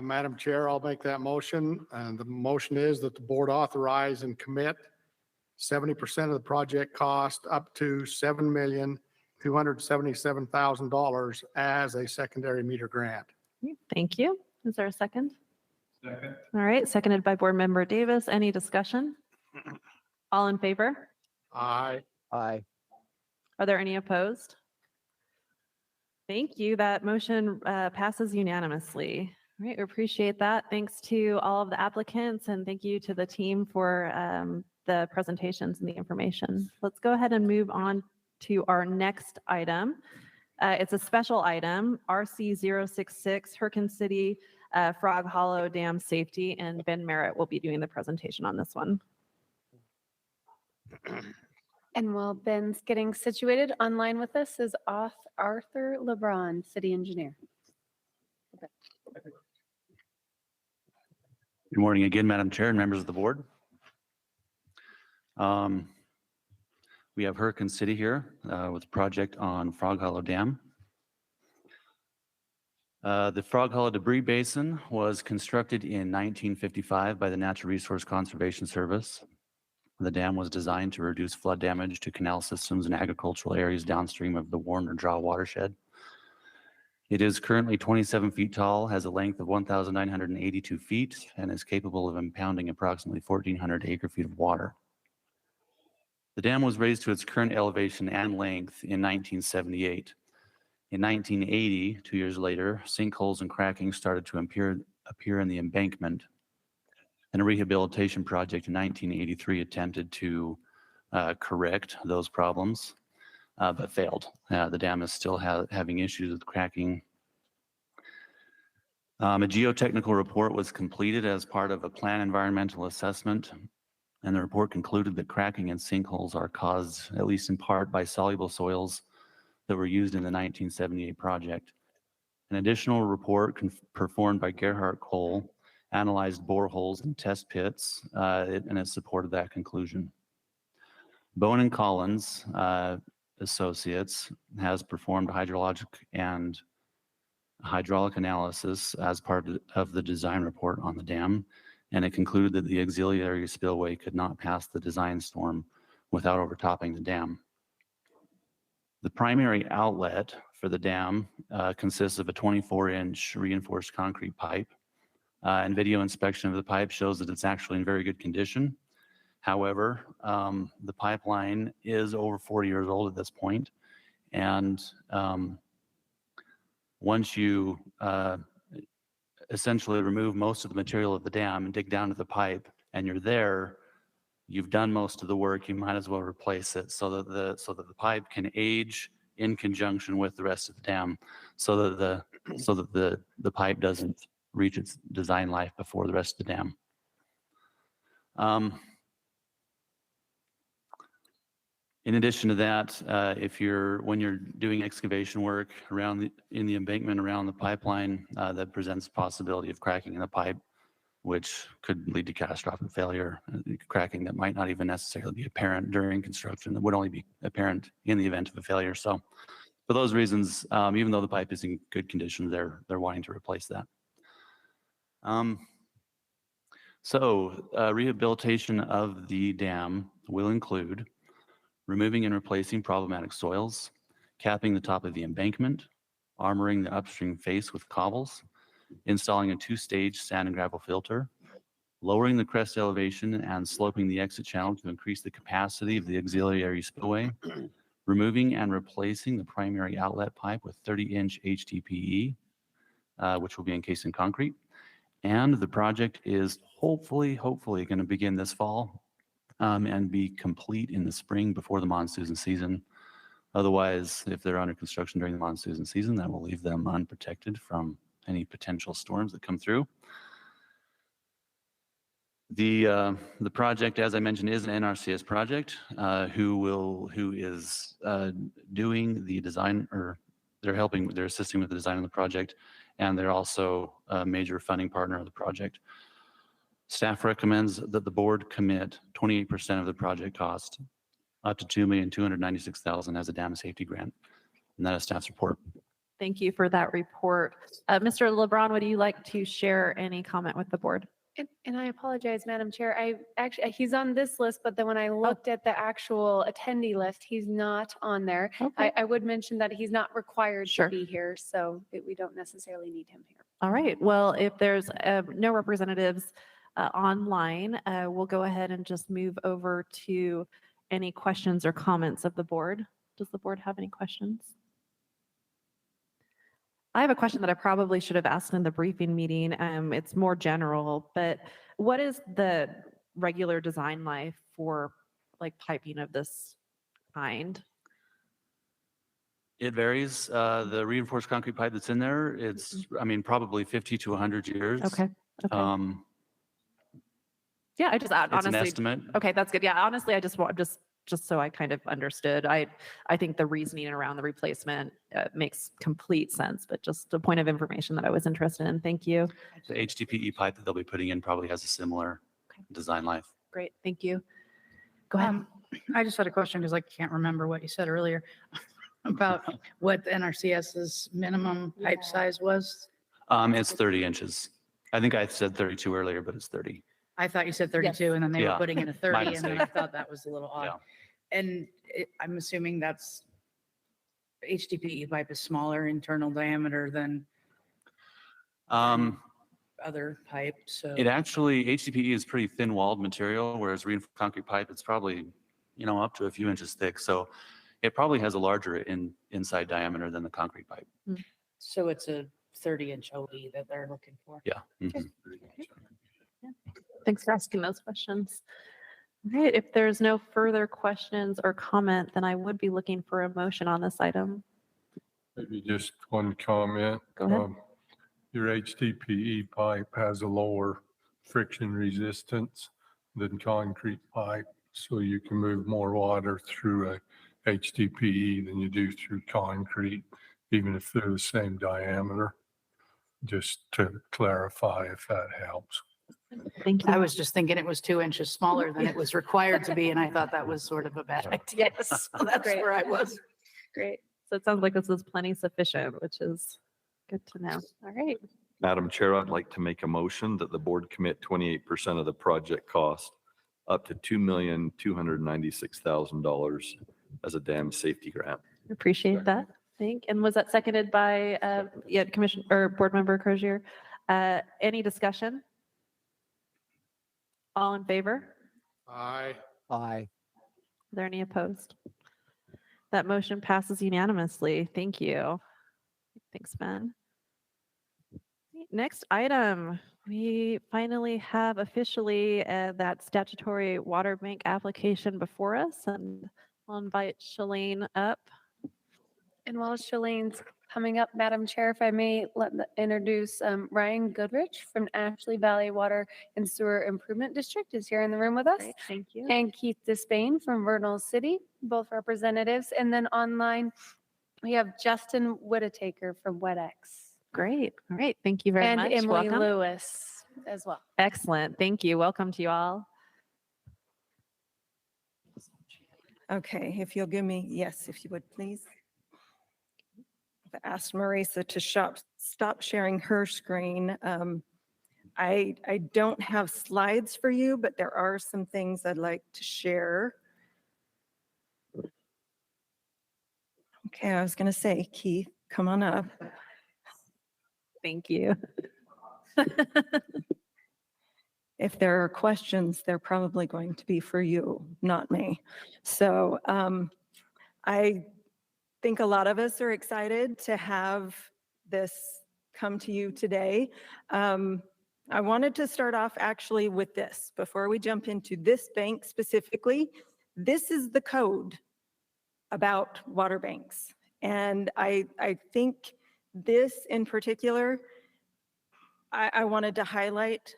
Madam Chair, I'll make that motion. And the motion is that the board authorize and commit 70% of the project cost up to $7,277,000 as a secondary meter grant.
Thank you. Is there a second?
Second.
All right, seconded by Board Member Davis. Any discussion? All in favor?
Aye.
Aye.
Are there any opposed? Thank you. That motion passes unanimously. All right, we appreciate that. Thanks to all of the applicants and thank you to the team for the presentations and the information. Let's go ahead and move on to our next item. It's a special item, RC 066, Hurricane City Frog Hollow Dam Safety, and Ben Merritt will be doing the presentation on this one.
And while Ben's getting situated, online with us is Arthur LeBron, City Engineer.
Good morning again, Madam Chair and members of the board. We have Hurricane City here with a project on Frog Hollow Dam. The Frog Hollow Debris Basin was constructed in 1955 by the Natural Resource Conservation Service. The dam was designed to reduce flood damage to canal systems and agricultural areas downstream of the Warner Draw watershed. It is currently 27 feet tall, has a length of 1,982 feet, and is capable of impounding approximately 1,400 acre-feet of water. The dam was raised to its current elevation and length in 1978. In 1980, 2 years later, sinkholes and cracking started to appear in the embankment, and a rehabilitation project in 1983 attempted to correct those problems, but failed. The dam is still having issues with cracking. A geotechnical report was completed as part of a plan environmental assessment, and the report concluded that cracking and sinkholes are caused, at least in part, by soluble soils that were used in the 1978 project. An additional report performed by Gerhard Cole analyzed boreholes and test pits, and it supported that conclusion. Bone and Collins Associates has performed hydrologic and hydraulic analysis as part of the design report on the dam, and it concluded that the auxiliary spillway could not pass the design storm without overtopping the dam. The primary outlet for the dam consists of a 24-inch reinforced concrete pipe, and video inspection of the pipe shows that it's actually in very good condition. However, the pipeline is over 40 years old at this point, and once you essentially remove most of the material of the dam and dig down to the pipe, and you're there, you've done most of the work. You might as well replace it so that the pipe can age in conjunction with the rest of the dam, so that the pipe doesn't reach its design life before the rest of the dam. In addition to that, when you're doing excavation work in the embankment around the pipeline, that presents a possibility of cracking in the pipe, which could lead to catastrophic failure. Cracking that might not even necessarily be apparent during construction, that would only be apparent in the event of a failure. So, for those reasons, even though the pipe is in good condition, they're wanting to replace that. Rehabilitation of the dam will include removing and replacing problematic soils, capping the top of the embankment, armoring the upstream face with cobbles, installing a 2-stage sand and gravel filter, lowering the crest elevation and sloping the exit channel to increase the capacity of the auxiliary spillway, removing and replacing the primary outlet pipe with 30-inch HDPE, which will be encased in concrete. And the project is hopefully going to begin this fall and be complete in the spring before the monsoon season. Otherwise, if they're under construction during the monsoon season, that will leave them unprotected from any potential storms that come through. The project, as I mentioned, is an NRCS project who is doing the design, or they're assisting with the design of the project, and they're also a major funding partner of the project. Staff recommends that the board commit 28% of the project cost, up to $2,296,000 as a dam safety grant. And that is staff's report.
Thank you for that report. Mr. LeBron, would you like to share any comment with the board?
And I apologize, Madam Chair. I actually, he's on this list, but then when I looked at the actual attendee list, he's not on there.
Okay.
I would mention that he's not required
Sure.
to be here, so we don't necessarily need him here.
All right. Well, if there's no representatives online, we'll go ahead and just move over to any questions or comments of the board. Does the board have any questions? I have a question that I probably should have asked in the briefing meeting. It's more general, but what is the regular design life for like piping of this kind?
It varies. The reinforced concrete pipe that's in there, it's, I mean, probably 50 to 100 years.
Okay. Okay. Yeah, I just
It's an
honestly.
estimate.
Okay, that's good. Yeah, honestly, I just want just so I kind of understood. I think the reasoning around the replacement makes complete sense, but just a point of information that I was interested in. Thank you.
The HDPE pipe that they'll be putting in probably has a similar design life.
Great, thank you. Go ahead.
I just had a question because I can't remember what you said earlier about what the NRCS's minimum pipe size was.
It's 30 inches. I think I said 32 earlier, but it's 30.
I thought you said 32 and then they were
Yeah.
putting in a
My
30 and then I
mistake.
thought that was a little odd.
Yeah.
And I'm assuming that's HDPE pipe is smaller internal diameter than other pipe. So
It actually, HDPE is pretty thin walled material, whereas reinforced concrete pipe, it's probably, up to a few inches thick. So it probably has a larger inside diameter than the concrete pipe.
so it's a 30-inch OE that they're looking for.
Yeah. Mhm.
Thanks for asking those questions. All right, if there's no further questions or comment, then I would be looking for a motion on this item.
Maybe just one comment.
Go ahead.
Your HDPE pipe has a lower friction resistance than concrete pipe, so you can move more water through a HDPE than you do through concrete, even if they're the same diameter. Just to clarify if that helps.
Thank you.
I was just thinking it was 2 inches smaller than it was required to be, and I thought that was sort of a bad idea.
Yes.
So that's
Great.
where I was.
Great. So it sounds like this is plenty sufficient, which is good to know. All right.
Madam Chair, I'd like to make a motion that the board commit 28% of the project cost up to $2,296,000 as a dam safety grant.
Appreciate that. And was that seconded by, Commission or Board Member Crozier? Any discussion? All in favor?
Aye.
Aye.
Are there any opposed? That motion passes unanimously. Thank you. Thanks, Ben. Next item, we finally have officially that statutory water bank application before us, and I'll invite Shalane up.
And while Shalane's coming up, Madam Chair, if I may introduce Ryan Goodrich from Ashley Valley Water and Sewer Improvement District is here in the room with us.
Great, thank you.
And Keith Despain from Vernal City, both representatives. And then online, we have Justin Whittaker from WetX.
Great. All right. Thank you very much.
And Emily
Welcome.
Lewis as well.
Excellent. Thank you. Welcome to you all.
Okay, if you'll give me, yes, if you would, please. I've asked Marisa to stop sharing her screen. I don't have slides for you, but there are some things I'd like to share. Okay, I was going to say, Keith, come on up.
Thank you.
If there are questions, they're probably going to be for you, not me. So I think a lot of us are excited to have this come to you today. I wanted to start off actually with this. Before we jump into this bank specifically, this is the code about water banks. And I think this in particular, I wanted to highlight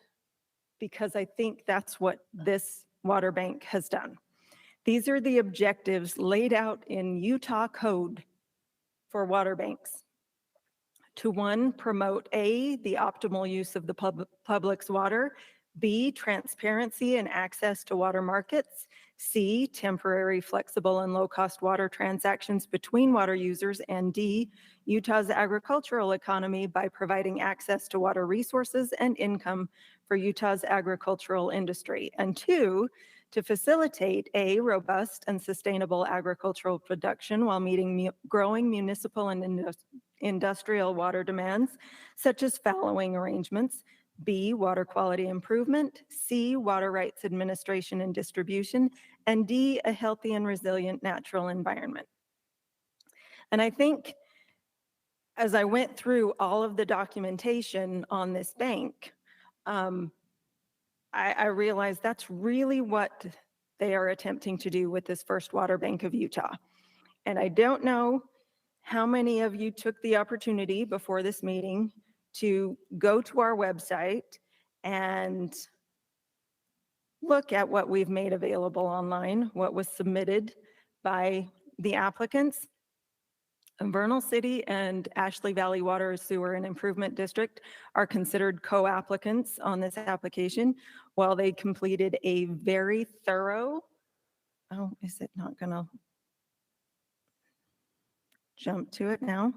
because I think that's what this water bank has done. These are the objectives laid out in Utah code for water banks. To one, promote A, the optimal use of the public's water, B, transparency and access to water markets, C, temporary, flexible, and low-cost water transactions between water users, and D, Utah's agricultural economy by providing access to water resources and income for Utah's agricultural industry. And 2, to facilitate a robust and sustainable agricultural production while meeting growing municipal and industrial water demands, such as fallowing arrangements. B, water quality improvement. C, water rights administration and distribution. And D, a healthy and resilient natural environment. And I think as I went through all of the documentation on this bank, I realized that's really what they are attempting to do with this first water bank of Utah. And I don't know how many of you took the opportunity before this meeting to go to our website and look at what we've made available online, what was submitted by the applicants. Vernal City and Ashley Valley Water, Sewer, and Improvement District are considered co-applicants on this application, while they completed a very thorough, oh, is it not gonna jump to it now?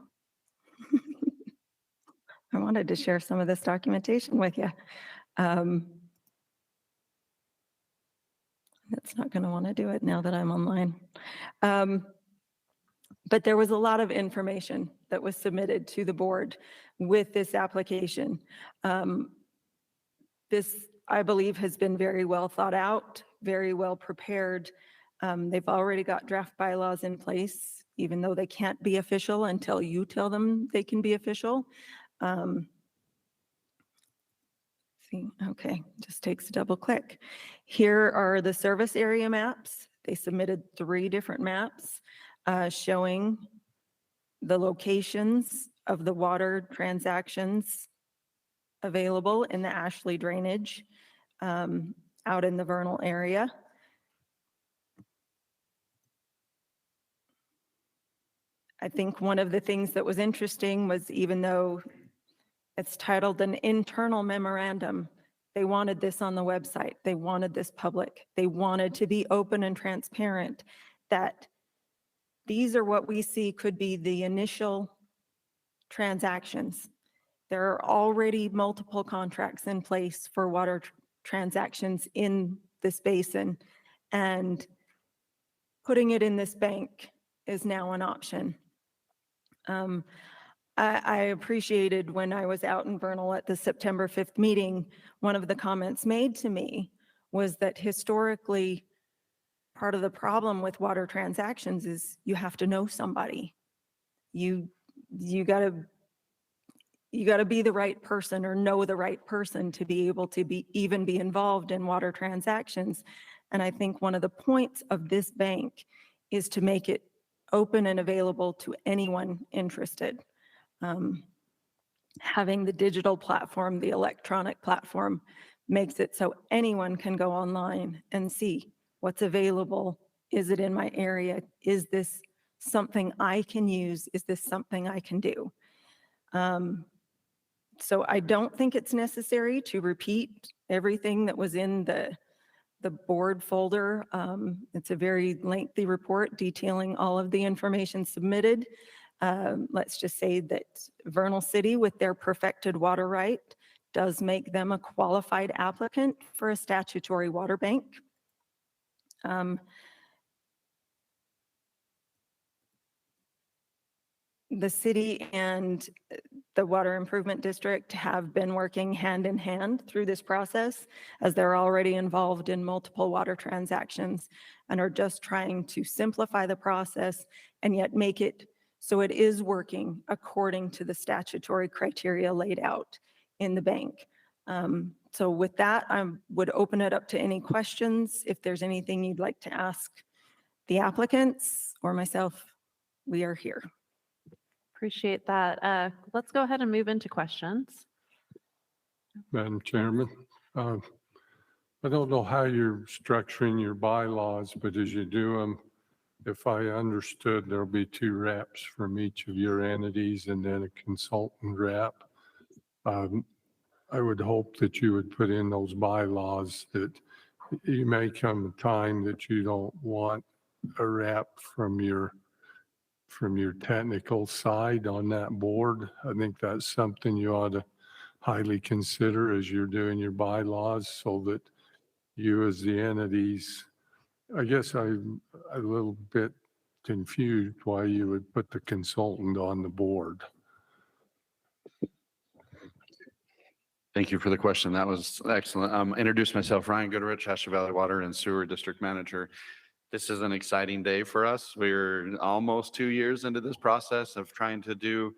I wanted to share some of this documentation with you. It's not gonna wanna do it now that I'm online. But there was a lot of information that was submitted to the board with this application. This, I believe, has been very well thought out, very well prepared. They've already got draft bylaws in place, even though they can't be official until you tell them they can be official. See, okay, just takes a double click. Here are the service area maps. They submitted 3 different maps. Showing the locations of the water transactions available in the Ashley drainage out in the Vernal area. I think one of the things that was interesting was, even though it's titled an internal memorandum, they wanted this on the website. They wanted this public. They wanted to be open and transparent, that these are what we see could be the initial transactions. There are already multiple contracts in place for water transactions in this basin, and putting it in this bank is now an option. I appreciated when I was out in Vernal at the September 5th meeting, one of the comments made to me was that historically, part of the problem with water transactions is you have to know somebody. You gotta be the right person or know the right person to be able to even be involved in water transactions. And I think one of the points of this bank is to make it open and available to anyone interested. Having the digital platform, the electronic platform, makes it so anyone can go online and see what's available. Is it in my area? Is this something I can use? Is this something I can do? So I don't think it's necessary to repeat everything that was in the board folder. It's a very lengthy report detailing all of the information submitted. Let's just say that Vernal City, with their perfected water right, does make them a qualified applicant for a statutory water bank. The city and the Water Improvement District have been working hand in hand through this process, as they're already involved in multiple water transactions and are just trying to simplify the process and yet make it so it is working according to the statutory criteria laid out in the bank. So with that, I would open it up to any questions. If there's anything you'd like to ask the applicants or myself, we are here.
Appreciate that. Let's go ahead and move into questions.
Madam Chairman, I don't know how you're structuring your bylaws, but as you do them, if I understood, there'll be 2 reps from each of your entities and then a consultant rep. I would hope that you would put in those bylaws that you may come a time that you don't want a rep from your technical side on that board. I think that's something you ought to highly consider as you're doing your bylaws so that you as the entities, I guess I'm a little bit confused why you would put the consultant on the board.
Thank you for the question. That was excellent. Introduce myself, Ryan Goodrich, Ashley Valley Water and Sewer District Manager. This is an exciting day for us. We're almost 2 years into this process of trying to do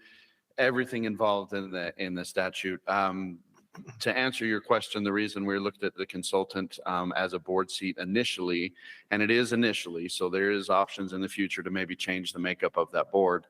everything involved in the statute. To answer your question, the reason we looked at the consultant as a board seat initially, and it is initially, so there is options in the future to maybe change the makeup of that board,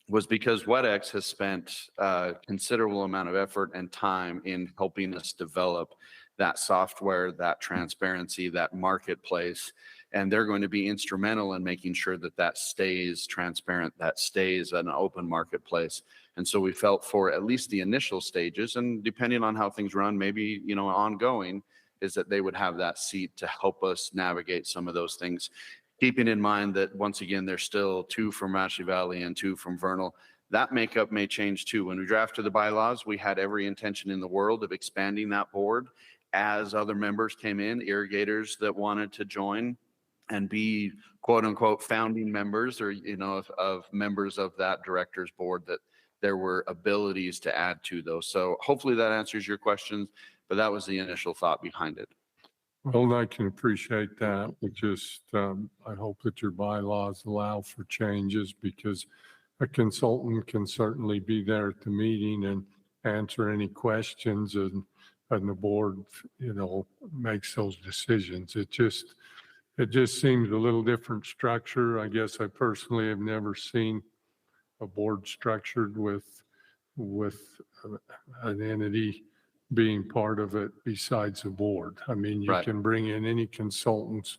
was because WetX has spent a considerable amount of effort and time in helping us develop that software, that transparency, that marketplace, and they're going to be instrumental in making sure that that stays transparent, that stays an open marketplace. And so we felt for at least the initial stages, and depending on how things run, maybe, you know, ongoing, is that they would have that seat to help us navigate some of those things. Keeping in mind that, once again, there's still 2 from Ashley Valley and 2 from Vernal. That makeup may change too. When we drafted the bylaws, we had every intention in the world of expanding that board as other members came in, irrigators that wanted to join and be quote unquote founding members, or, you know, of members of that director's board, that there were abilities to add to those. So hopefully that answers your questions, but that was the initial thought behind it.
Well, I can appreciate that, but just, I hope that your bylaws allow for changes, because a consultant can certainly be there at the meeting and answer any questions, and the board, you know, makes those decisions. It just seems a little different structure. I guess I personally have never seen a board structured with an entity being part of it besides the board. I mean, you can bring in any consultants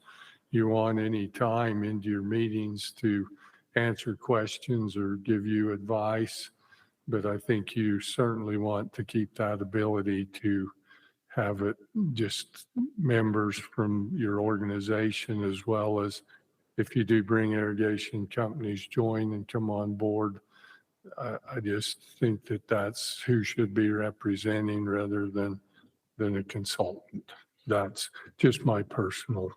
you want any time into your meetings to answer questions or give you advice. But I think you certainly want to keep that ability to have it just members from your organization, as well as if you do bring irrigation companies join and come on board. I just think that that's who should be representing rather than a consultant. That's just my personal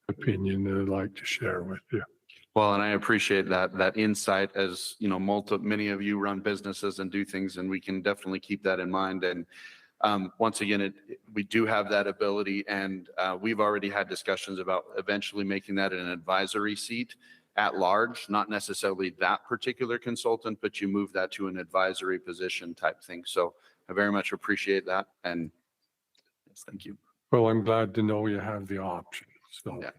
opinion that I'd like to share with you.
Well, and I appreciate that insight, as you know, many of you run businesses and do things, and we can definitely keep that in mind. And once again, we do have that ability, and we've already had discussions about eventually making that an advisory seat at large, not necessarily that particular consultant, but you move that to an advisory position type thing. So I very much appreciate that, and yes, thank you.
Well, I'm glad to know you have the option. So.
Yeah.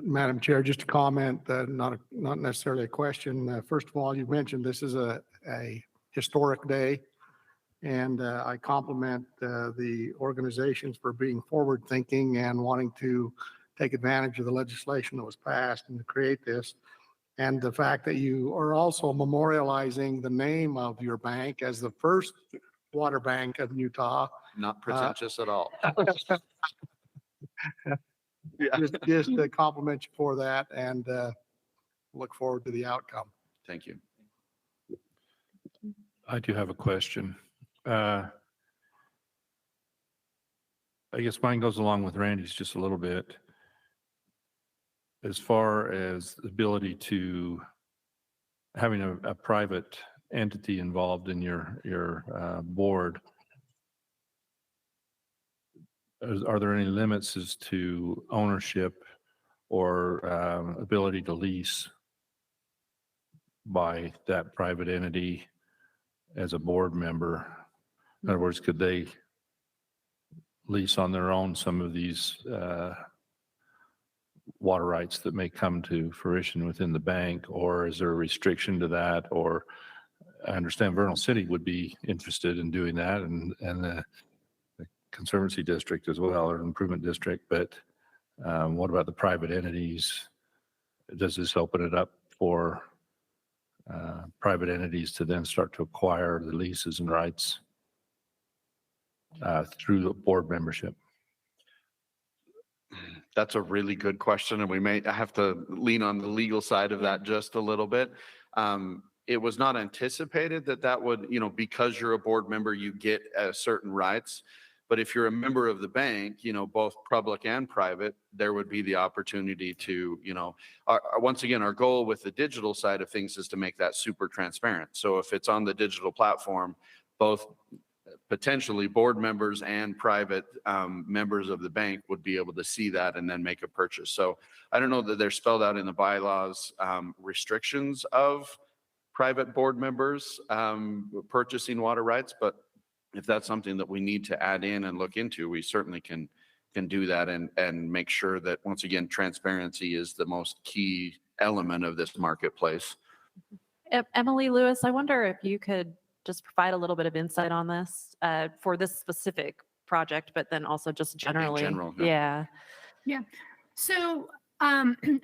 Madam Chair, just a comment, not necessarily a question. First of all, you mentioned this is a historic day, and I compliment the organizations for being forward-thinking and wanting to take advantage of the legislation that was passed and to create this. And the fact that you are also memorializing the name of your bank as the first water bank of Utah.
Not pretentious at all.
Just to compliment you for that, and look forward to the outcome.
Thank you.
I do have a question. I guess mine goes along with Randy's just a little bit. As far as the ability to having a private entity involved in your board, are there any limits as to ownership or ability to lease by that private entity as a board member? In other words, could they lease on their own some of these water rights that may come to fruition within the bank, or is there a restriction to that? Or I understand Vernal City would be interested in doing that, and the Conservancy District as well, or Improvement District, but what about the private entities? Does this open it up for private entities to then start to acquire the leases and rights? through the board membership?
That's a really good question, and we may have to lean on the legal side of that just a little bit. It was not anticipated that that would, because you're a board member, you get certain rights. But if you're a member of the bank, both public and private, there would be the opportunity to, once again, our goal with the digital side of things is to make that super transparent. So if it's on the digital platform, both potentially board members and private members of the bank would be able to see that and then make a purchase. So I don't know that they're spelled out in the bylaws restrictions of private board members purchasing water rights, but if that's something that we need to add in and look into, we certainly can do that and make sure that, once again, transparency is the most key element of this marketplace.
Emily Lewis, I wonder if you could just provide a little bit of insight on this for this specific project, but then also just generally.
general,
Yeah.
Yeah. So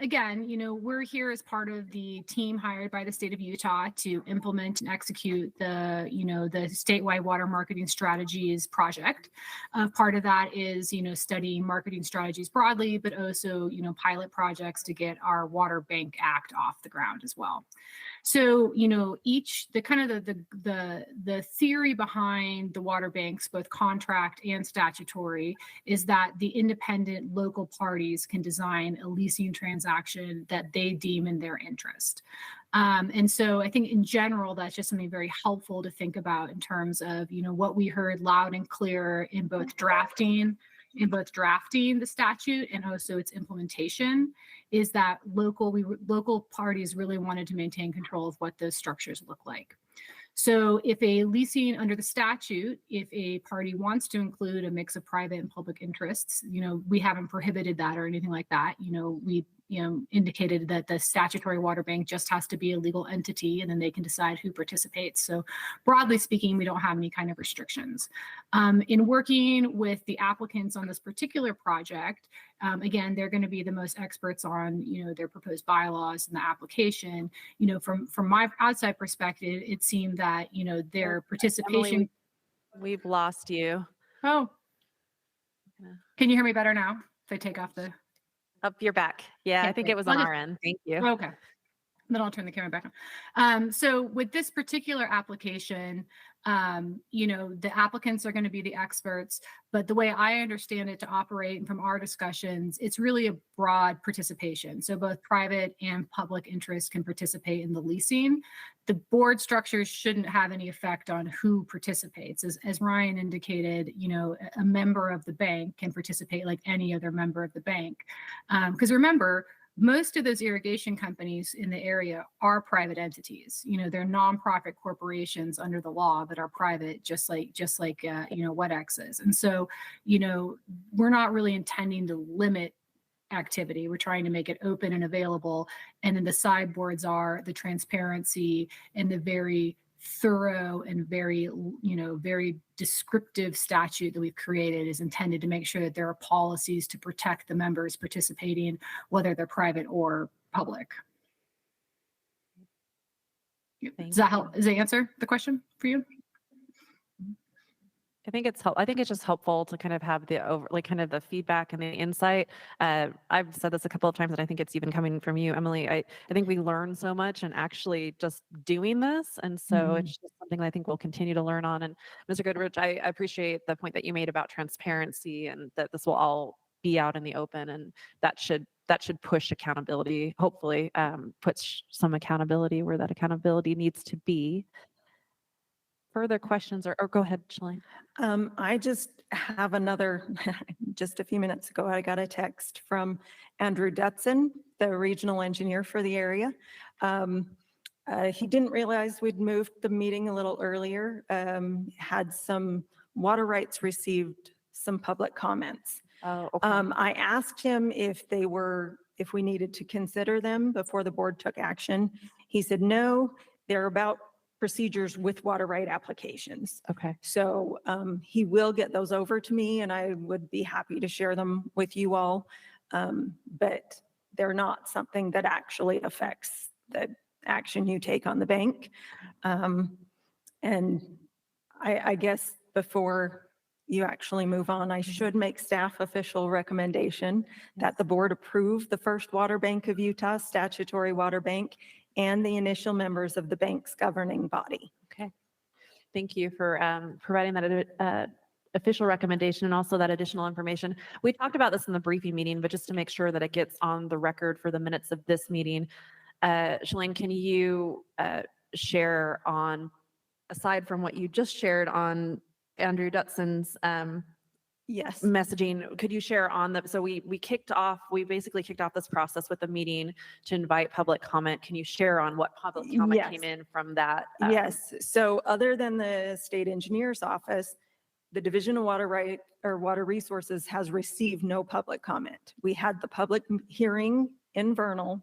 again, we're here as part of the team hired by the state of Utah to implement and execute the statewide water marketing strategies project. Part of that is, studying marketing strategies broadly, but also, pilot projects to get our Water Bank Act off the ground as well. So, the theory behind the water banks, both contract and statutory, is that the independent local parties can design a leasing transaction that they deem in their interest. And so I think in general, that's just something very helpful to think about in terms of, what we heard loud and clear in both drafting the statute and also its implementation, is that local parties really wanted to maintain control of what those structures look like. So if a leasing under the statute, if a party wants to include a mix of private and public interests, we haven't prohibited that or anything like that. We indicated that the statutory water bank just has to be a legal entity, and then they can decide who participates. So broadly speaking, we don't have any kind of restrictions. In working with the applicants on this particular project, again, they're going to be the most experts on, their proposed bylaws and the application. From my outside perspective, it seemed that, their participation.
Emily, we've lost you.
Oh, can you hear me better now? If I take off the.
Up your back. Yeah, I think it was on our end. Thank you.
Okay. Then I'll turn the camera back on. So with this particular application, the applicants are going to be the experts, but the way I understand it to operate, and from our discussions, it's really a broad participation. So both private and public interest can participate in the leasing. The board structures shouldn't have any effect on who participates. As Ryan indicated, a member of the bank can participate like any other member of the bank. Because remember, most of those irrigation companies in the area are private entities. They're nonprofit corporations under the law that are private, just like WetEx is. And so, we're not really intending to limit activity. We're trying to make it open and available. And then the sideboards are the transparency and the very thorough and very descriptive statute that we've created is intended to make sure that there are policies to protect the members participating, whether they're private or public. Does that help? Does that answer the question for you?
I think it's just helpful to kind of have the feedback and the insight. I've said this a couple of times, and I think it's even coming from you, Emily. I think we learn so much and actually just doing this. And so it's just something that I think we'll continue to learn on. And Mr. Goodrich, I appreciate the point that you made about transparency and that this will all be out in the open, and that should push accountability, hopefully puts some accountability where that accountability needs to be. Further questions or go ahead, Shalane.
I just have just a few minutes ago, I got a text from Andrew Dutson, the regional engineer for the area. He didn't realize we'd moved the meeting a little earlier, had some water rights received some public comments.
Oh, okay.
I asked him if we needed to consider them before the board took action. He said, no, they're about procedures with water right applications.
Okay.
So he will get those over to me, and I would be happy to share them with you all. But they're not something that actually affects the action you take on the bank. And I guess before you actually move on, I should make staff official recommendation that the board approve the first water bank of Utah, statutory water bank, and the initial members of the bank's governing body.
Okay. Thank you for providing that official recommendation and also that additional information. We talked about this in the briefing meeting, but just to make sure that it gets on the record for the minutes of this meeting, Shalane, can you share on, aside from what you just shared on Andrew Dutson's
Yes.
messaging, could you share on the, so we basically kicked off this process with a meeting to invite public comment. Can you share on what public comment came in from that?
Yes. So other than the state engineer's office, the Division of Water Resources has received no public comment. We had the public hearing in Vernal.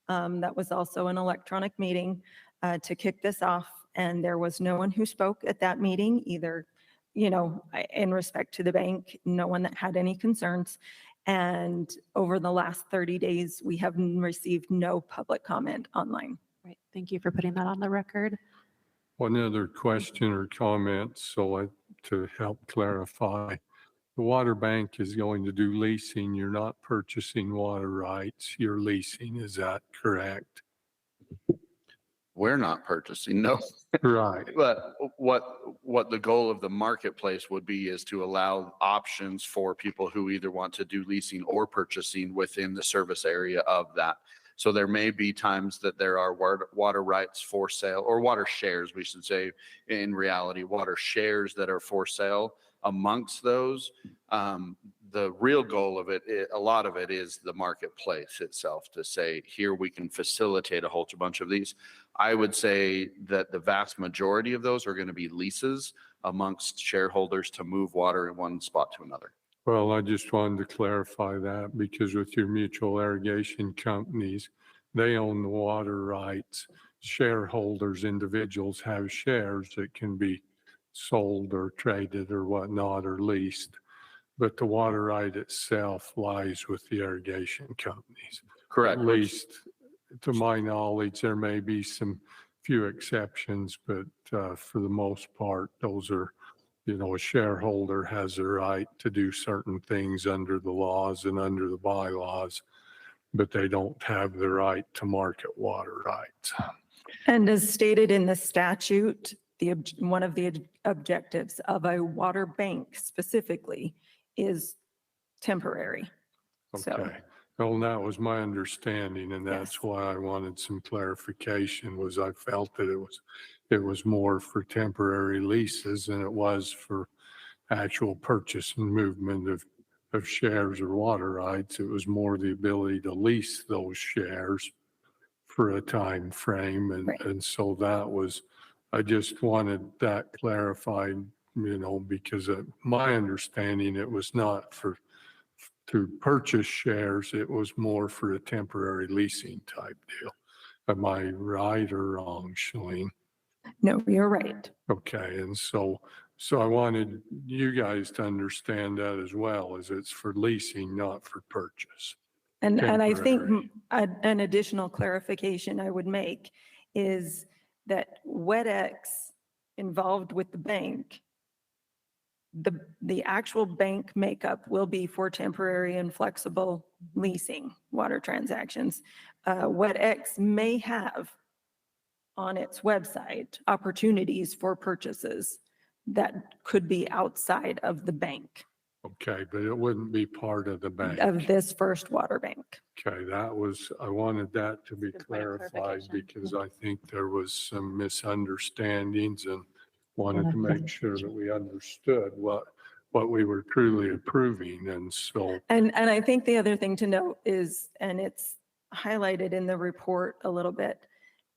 That was also an electronic meeting to kick this off. And there was no one who spoke at that meeting either, in respect to the bank, no one that had any concerns. And over the last 30 days, we have received no public comment online.
Right. Thank you for putting that on the record.
One other question or comment, to help clarify, the water bank is going to do leasing. You're not purchasing water rights. You're leasing. Is that correct?
We're not purchasing, no.
Right.
But what the goal of the marketplace would be is to allow options for people who either want to do leasing or purchasing within the service area of that. So there may be times that there are water rights for sale, or water shares, we should say, in reality, water shares that are for sale. Amongst those, the real goal of it, a lot of it is the marketplace itself, to say, here we can facilitate a whole bunch of these. I would say that the vast majority of those are going to be leases amongst shareholders to move water in one spot to another.
Well, I just wanted to clarify that because with your mutual irrigation companies, they own the water rights. Shareholders, individuals have shares that can be sold or traded or whatnot or leased. But the water right itself lies with the irrigation companies.
Correct.
At least to my knowledge, there may be some few exceptions, but for the most part, those are, a shareholder has the right to do certain things under the laws and under the bylaws, but they don't have the right to market water rights.
And as stated in the statute, one of the objectives of a water bank specifically is temporary.
Okay. Well, that was my understanding, and that's why I wanted some clarification, was I felt that it was more for temporary leases than it was for actual purchase and movement of shares or water rights. It was more the ability to lease those shares for a time frame. And so that was, I just wanted that clarified, because my understanding, it was not to purchase shares, it was more for a temporary leasing type deal. Am I right or wrong, Shalane?
No, you're right.
Okay, and so I wanted you guys to understand that as well, as it's for leasing, not for purchase.
And I think
Temporary.
an additional clarification I would make is that WetX involved with the bank, the actual bank makeup will be for temporary and flexible leasing water transactions. WetX may have on its website opportunities for purchases that could be outside of the bank,
Okay, but it wouldn't be part of the bank.
of this first water bank.
Okay, I wanted that to be clarified because I think there was some misunderstandings and wanted to make sure that we understood what we were truly approving. And so,
And I think the other thing to note is, and it's highlighted in the report a little bit,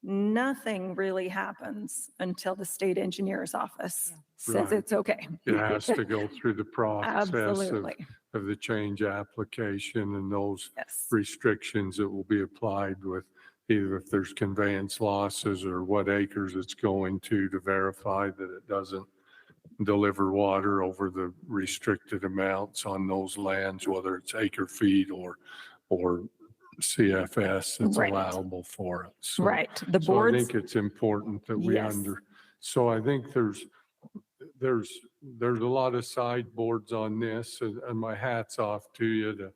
nothing really happens until the state engineer's office says
Right.
it's okay.
it has to go through the process
Absolutely.
of the change application and those restrictions that will be applied with either if there's conveyance losses or what acres it's going to verify that it doesn't deliver water over the restricted amounts on those lands, whether it's acre feet or CFS that's
Right.
allowable for it. So,
Right. The
so I
board's,
think it's important that we
Yes.
so I think there's a lot of sideboards on this, and my hat's off to you to,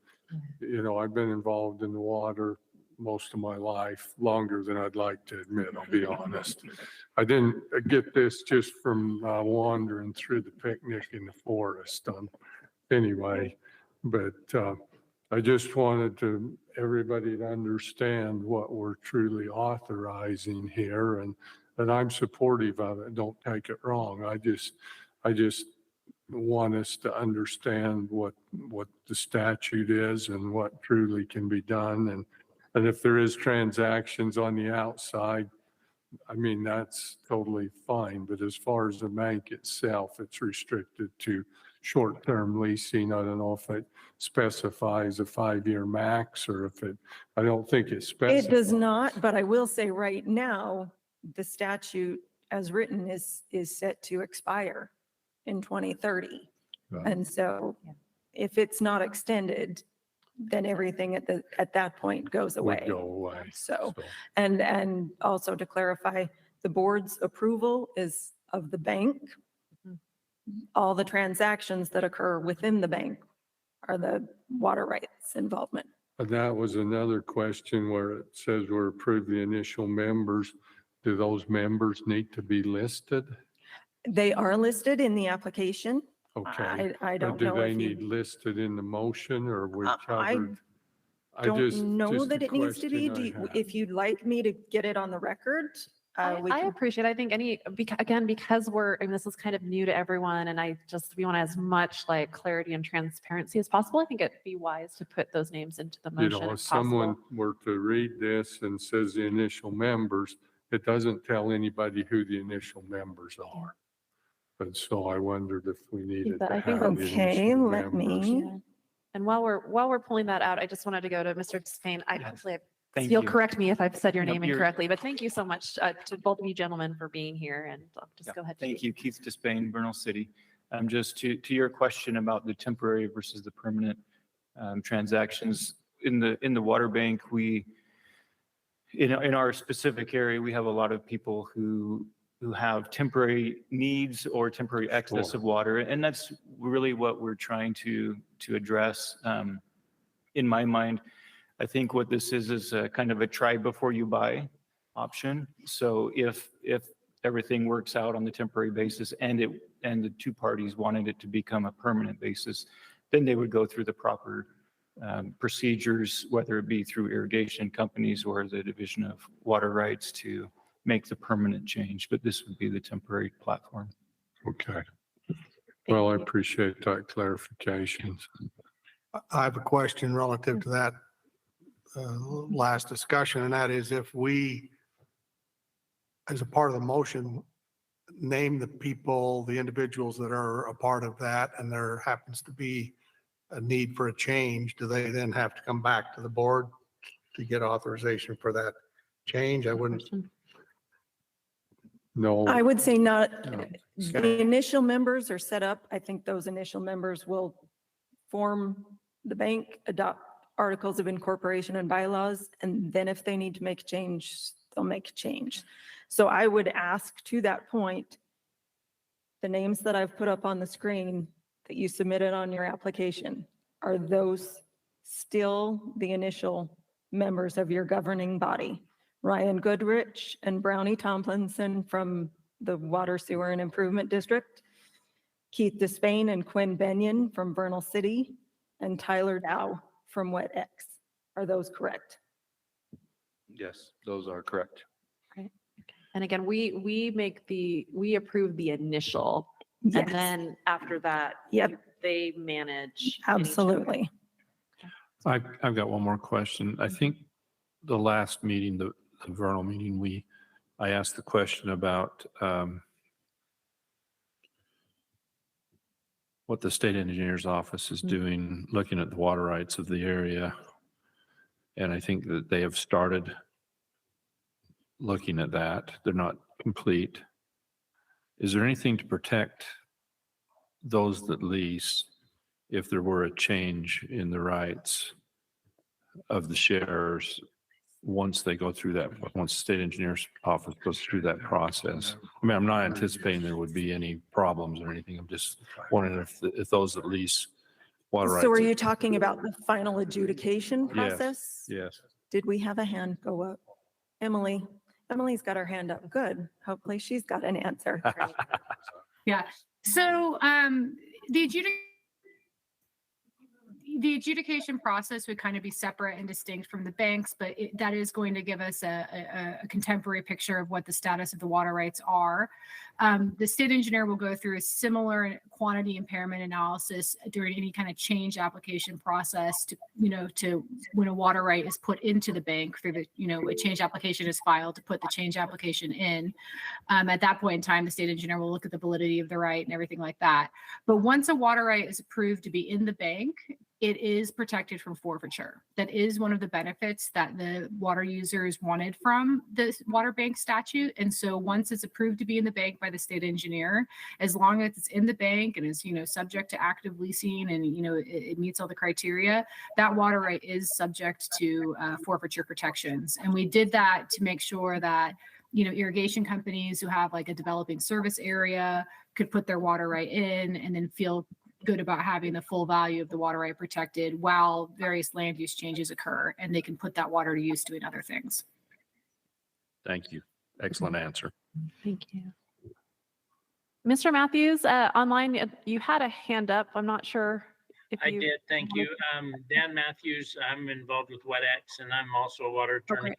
I've been involved in the water most of my life, longer than I'd like to admit, I'll be honest. I didn't get this just from wandering through the picnic in the forest. Anyway, but I just wanted everybody to understand what we're truly authorizing here, and I'm supportive of it. Don't take it wrong. I just want us to understand what the statute is and what truly can be done. And if there is transactions on the outside, I mean, that's totally fine. But as far as the bank itself, it's restricted to short-term leasing. I don't know if it specifies a 5-year max or I don't think it specifies.
It does not, but I will say right now, the statute as written is set to expire in 2030. And so if it's not extended, then everything at that point goes away.
Would go away.
So, and also to clarify, the board's approval is of the bank. All the transactions that occur within the bank are the water rights involvement.
And that was another question where it says we're approved the initial members. Do those members need to be listed?
They are listed in the application.
Okay.
I
But
don't
do
know
they
if
need
you,
listed in the motion, or we
I
covered?
don't know
just
that
a
it needs to be.
question I had.
If you'd like me to get it on the record, we
I
can.
appreciate, I think again, because this is kind of new to everyone, and we want as much like clarity and transparency as possible. I think it'd be wise to put those names into the motion
If
if
someone
possible.
were to read this and says the initial members, it doesn't tell anybody who the initial members are. And so I wondered if we needed
But
to
I think
have the
Okay,
initial
let
members.
me.
Yeah. And while we're pulling that out, I just wanted to go to Mr. Despain. Hopefully,
Thank
you'll
you.
correct me if I've said your
Nope,
name
you're-
incorrectly, but thank you so much to both of you gentlemen for being here, and I'll just
Yeah,
go ahead.
Thank you, Keith Despain, Vernal City. Just to your question about the temporary versus the permanent transactions in the water bank, in our specific area, we have a lot of people who have temporary needs or temporary excess of water, and that's really what we're trying to address. In my mind, I think what this is a kind of a try before you buy option. So if everything works out on the temporary basis and the two parties wanted it to become a permanent basis, then they would go through the proper procedures, whether it be through irrigation companies or the Division of Water Rights, to make the permanent change. But this would be the temporary platform.
Okay. Well, I appreciate that clarification.
I have a question relative to that last discussion, and that is if we, as a part of the motion, name the people, the individuals that are a part of that, and there happens to be a need for a change, do they then have to come back to the board to get authorization for that change? I wouldn't.
No.
I would say not.
No.
The initial members are set up. I think those initial members will form the bank, adopt articles of incorporation and bylaws, and then if they need to make a change, they'll make a change. So I would ask, to that point, the names that I've put up on the screen that you submitted on your application, are those still the initial members of your governing body? Ryan Goodrich and Brownie Tomlinson from the Water, Sewer, and Improvement District, Keith Despain and Quinn Benyon from Vernal City, and Tyler Dow from Wet X. Are those correct?
Yes, those are correct.
Great. And again, we approve the initial,
Yes.
and then after that,
Yep.
they manage.
Absolutely.
I've got one more question. I think the last meeting, the Vernal meeting, I asked the question about what the state engineer's office is doing, looking at the water rights of the area. And I think that they have started looking at that. They're not complete. Is there anything to protect those that lease if there were a change in the rights of the sharers once they go through that, once the state engineer's office goes through that process. I mean, I'm not anticipating there would be any problems or anything. I'm just wondering if those at least water rights.
So are you talking about the final adjudication
Yes,
process?
yes.
Did we have a hand go up? Emily, Emily's got her hand up. Good. Hopefully she's got an answer.
Yeah. So the adjudication process would kind of be separate and distinct from the banks, but that is going to give us a contemporary picture of what the status of the water rights are. The state engineer will go through a similar quantity impairment analysis during any kind of change application process to when a water right is put into the bank through the, a change application is filed to put the change application in. At that point in time, the state engineer will look at the validity of the right and everything like that. But once a water right is approved to be in the bank, it is protected from forfeiture. That is one of the benefits that the water users wanted from the water bank statute. And so once it's approved to be in the bank by the state engineer, as long as it's in the bank and is, subject to active leasing and, it meets all the criteria, that water right is subject to forfeiture protections. And we did that to make sure that, irrigation companies who have like a developing service area could put their water right in and then feel good about having the full value of the water right protected while various land use changes occur, and they can put that water to use doing other things.
Thank you. Excellent answer.
Thank you. Mr. Matthews, online, you had a hand up. I'm not sure if
I did, thank you. Dan Matthews, I'm involved with WetX, and I'm also a water attorney.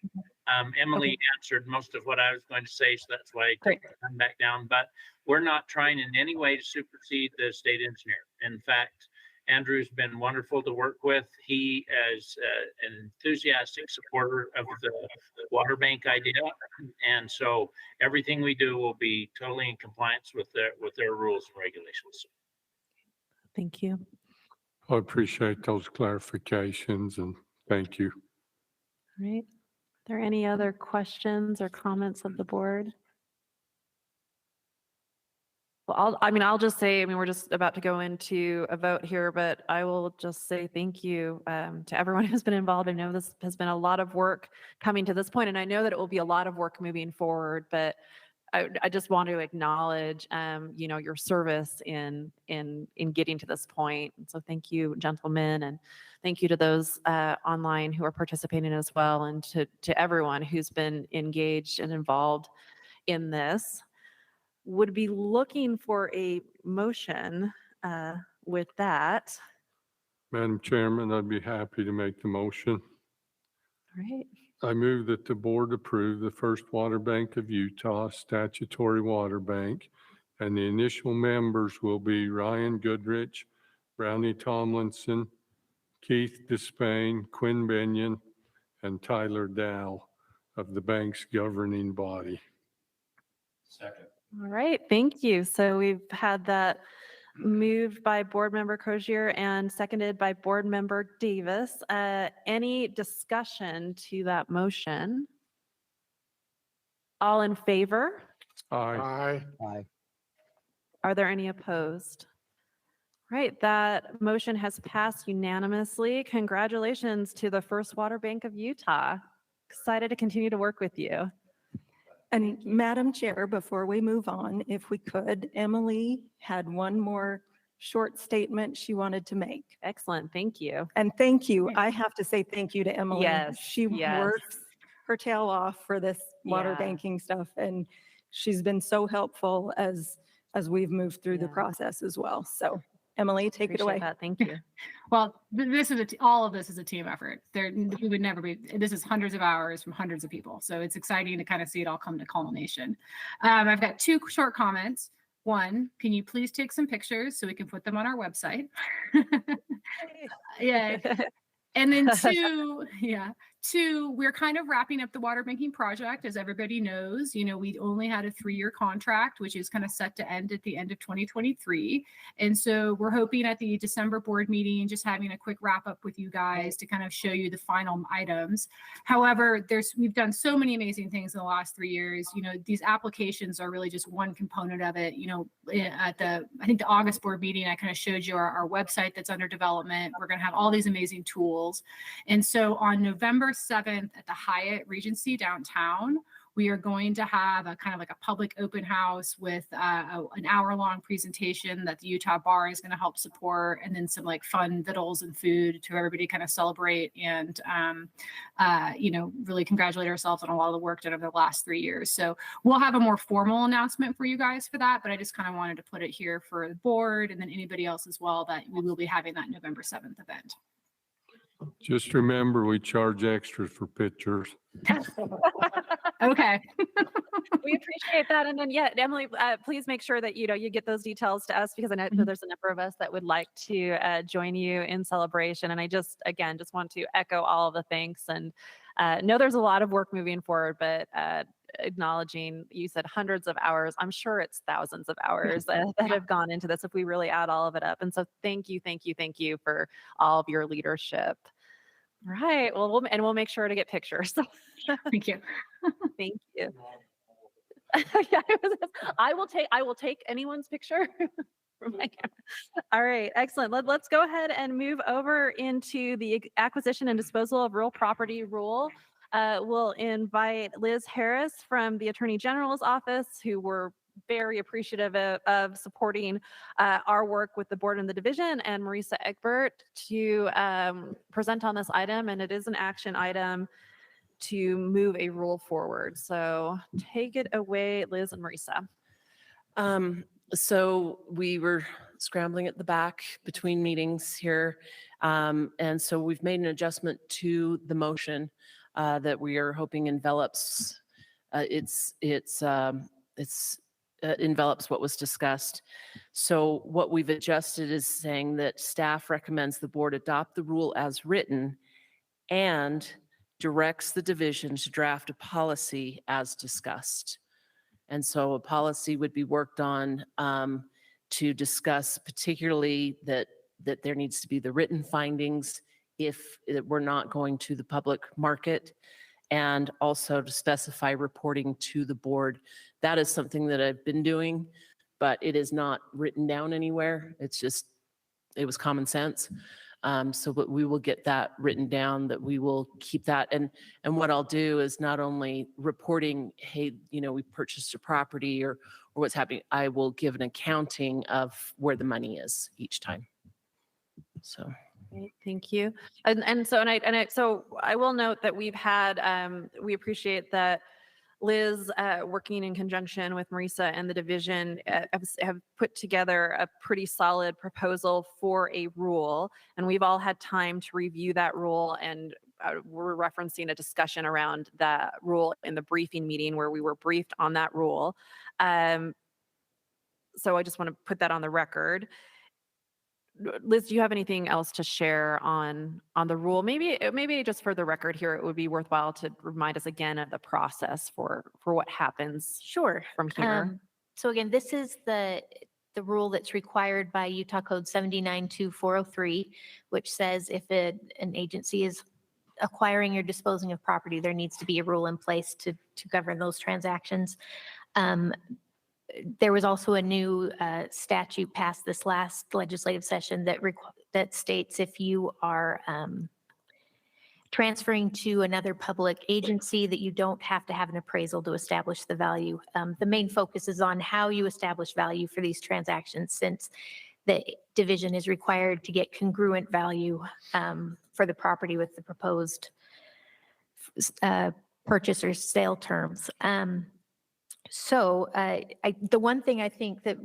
Emily answered most of what I was going to say, so that's why I took the time back down. But we're not trying in any way to supersede the state engineer. In fact, Andrew's been wonderful to work with. He is an enthusiastic supporter of the water bank idea, and so everything we do will be totally in compliance with their rules and regulations.
Thank you.
I appreciate those clarifications and thank you.
All right. Are there any other questions or comments of the board? Well, I'll just say, we're just about to go into a vote here, but I will just say thank you to everyone who's been involved. I know this has been a lot of work coming to this point, and I know that it will be a lot of work moving forward, but I just want to acknowledge, your service in getting to this point. And so thank you, gentlemen, and thank you to those online who are participating as well, and to everyone who's been engaged and involved in this. Would be looking for a motion with that.
Madam Chairman, I'd be happy to make the motion.
All right.
I move that the board approve the First Water Bank of Utah statutory water bank, and the initial members will be Ryan Goodrich, Brownie Tomlinson, Keith Despain, Quinn Benyon, and Tyler Dow of the bank's governing body.
Second.
All right, thank you. So we've had that moved by Board Member Crozier and seconded by Board Member Davis. Any discussion to that motion? All in favor?
Aye.
Aye.
Are there any opposed? Right, that motion has passed unanimously. Congratulations to the First Water Bank of Utah. Excited to continue to work with you.
And Madam Chair, before we move on, if we could, Emily had one more short statement she wanted to make.
Excellent, thank you.
And thank you. I have to say thank you to Emily.
Yes,
She
yes.
works her tail off for this water
Yeah.
banking stuff, and she's been so helpful as we've moved through the process as well. So Emily, take it
Appreciate
away.
that. Thank you.
Well, this is all of this is a team effort. We would never be. This is hundreds of hours from hundreds of people. So it's exciting to kind of see it all come to culmination. I've got two short comments. One, can you please take some pictures so we can put them on our website? Yeah. And then two, we're kind of wrapping up the water banking project. As everybody knows, we only had a 3-year contract, which is kind of set to end at the end of 2023. And so we're hoping at the December board meeting, just having a quick wrap up with you guys to kind of show you the final items. However, we've done so many amazing things in the last 3 years. These applications are really just one component of it. At I think the August board meeting, I kind of showed you our website that's under development. We're going to have all these amazing tools. And so on November November 7th at the Hyatt Regency downtown, we are going to have a kind of like a public open house with an hour-long presentation that the Utah Bar is going to help support, and then some like fun vittles and food to everybody kind of celebrate and, really congratulate ourselves on a lot of the work done over the last 3 years. So we'll have a more formal announcement for you guys for that, but I just kind of wanted to put it here for the board and then anybody else as well that we will be having that November 7th event.
Just remember, we charge extras for pictures.
Okay.
We appreciate that. And then, yeah, Emily, please make sure that, you get those details to us, because I know there's a number of us that would like to join you in celebration. And I just want to echo all of the thanks, and know there's a lot of work moving forward, but acknowledging, you said hundreds of hours. I'm sure it's thousands of hours that have gone into this if we really add all of it up. And so thank you for all of your leadership. Right. Well, we'll make sure to get pictures.
Thank you.
Thank you. Yeah, I will take anyone's picture from my camera. All right, excellent. Let's go ahead and move over into the acquisition and disposal of real property rule. We'll invite Liz Harris from the Attorney General's office, who we're very appreciative of supporting our work with the board and the division, and Marisa Egbert to present on this item. And it is an action item to move a rule forward. So take it away, Liz and Marisa.
So we were scrambling at the back between meetings here. And so we've made an adjustment to the motion that we are hoping envelops. Envelops what was discussed. So what we've adjusted is saying that staff recommends the board adopt the rule as written and directs the division to draft a policy as discussed. And so a policy would be worked on to discuss particularly that there needs to be the written findings if we're not going to the public market, and also to specify reporting to the board. That is something that I've been doing, but it is not written down anywhere. It was common sense. But we will get that written down, that we will keep that. And what I'll do is not only reporting, hey, we purchased a property or what's happening, I will give an accounting of where the money is each time. So.
Great, thank you. So I will note that we've had, we appreciate that Liz, working in conjunction with Marisa and the division, have put together a pretty solid proposal for a rule. And we've all had time to review that rule, and we're referencing a discussion around that rule in the briefing meeting where we were briefed on that rule. So I just want to put that on the record. Liz, do you have anything else to share on the rule? Maybe just for the record here, it would be worthwhile to remind us again of the process for what happens.
Sure.
From here.
So again, this is the rule that's required by Utah Code 792403, which says if an agency is acquiring or disposing of property, there needs to be a rule in place to govern those transactions. There was also a new statute passed this last legislative session that states if you are transferring to another public agency, that you don't have to have an appraisal to establish the value. The main focus is on how you establish value for these transactions, since the division is required to get congruent value for the property with the proposed purchase or sale terms. So the one thing I think that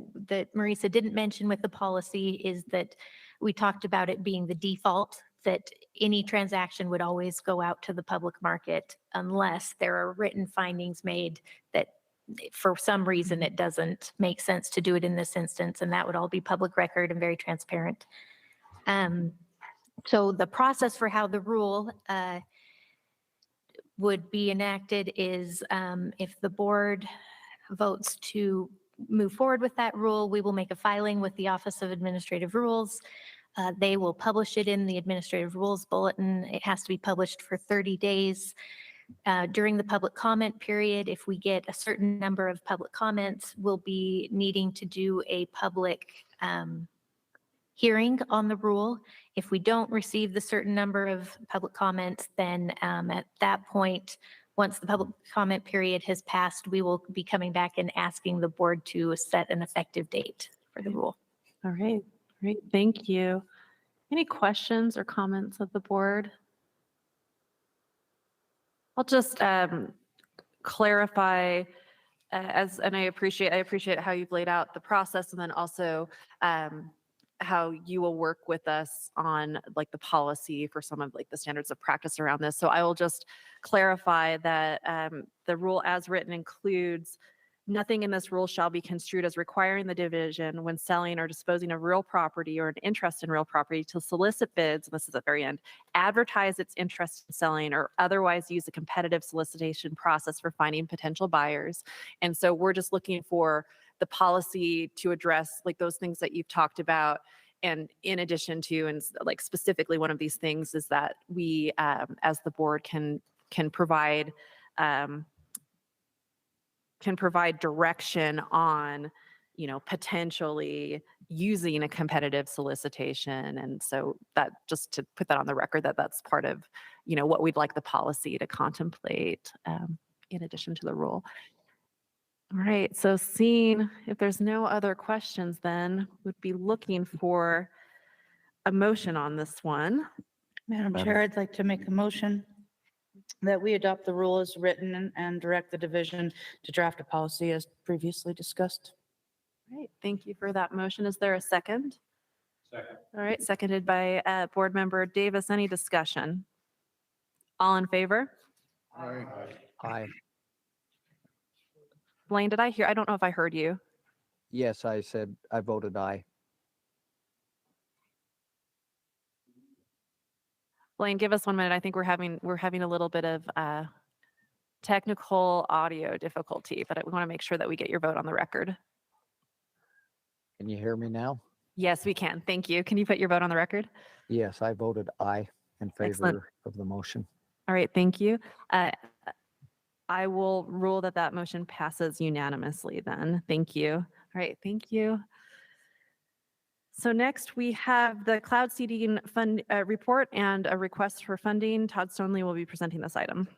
Marisa didn't mention with the policy is that we talked about it being the default, that any transaction would always go out to the public market unless there are written findings made that for some reason it doesn't make sense to do it in this instance, and that would all be public record and very transparent. So the process for how the rule would be enacted is if the board votes to move forward with that rule, we will make a filing with the Office of Administrative Rules. They will publish it in the Administrative Rules Bulletin. It has to be published for 30 days. During the public comment period, if we get a certain number of public comments, we'll be needing to do a public hearing on the rule. If we don't receive the certain number of public comments, then at that point, once the public comment period has passed, we will be coming back and asking the board to set an effective date for the rule.
All right, great, thank you. Any questions or comments of the board? I'll just clarify and I appreciate how you've laid out the process, and then also how you will work with us on like the policy for some of like the standards of practice around this. So I will just clarify that the rule as written includes nothing in this rule shall be construed as requiring the division when selling or disposing of real property or an interest in real property to solicit bids, and this is at the very end, advertise its interest in selling or otherwise use a competitive solicitation process for finding potential buyers. And so we're just looking for the policy to address like those things that you've talked about. And in addition to, and like specifically one of these things is that we, as the board can provide direction on, you know, potentially using a competitive solicitation. And so that, just to put that on the record, that that's part of, you know, what we'd like the policy to contemplate in addition to the rule. All right, so seeing if there's no other questions, then would be looking for a motion on this one.
Madam Chair, I'd like to make a motion that we adopt the rule as written and direct the division to draft a policy as previously discussed.
All right, thank you for that motion. Is there a second?
Second.
All right, seconded by Board Member Davis. Any discussion? All in favor?
Aye.
Blaine, did I hear? I don't know if I heard you.
Yes, I said, I voted aye.
Blaine, give us 1 minute. I think we're having a little bit of technical audio difficulty, but we want to make sure that we get your vote on the record.
Can you hear me now?
Yes, we can. Thank you. Can you put your vote on the record?
Yes, I voted aye in
Excellent.
favor of the motion.
All right, thank you. I will rule that that motion passes unanimously then. Thank you. All right, thank you. So next we have the cloud seeding fund report and a request for funding. Todd Stoneley will be presenting this item.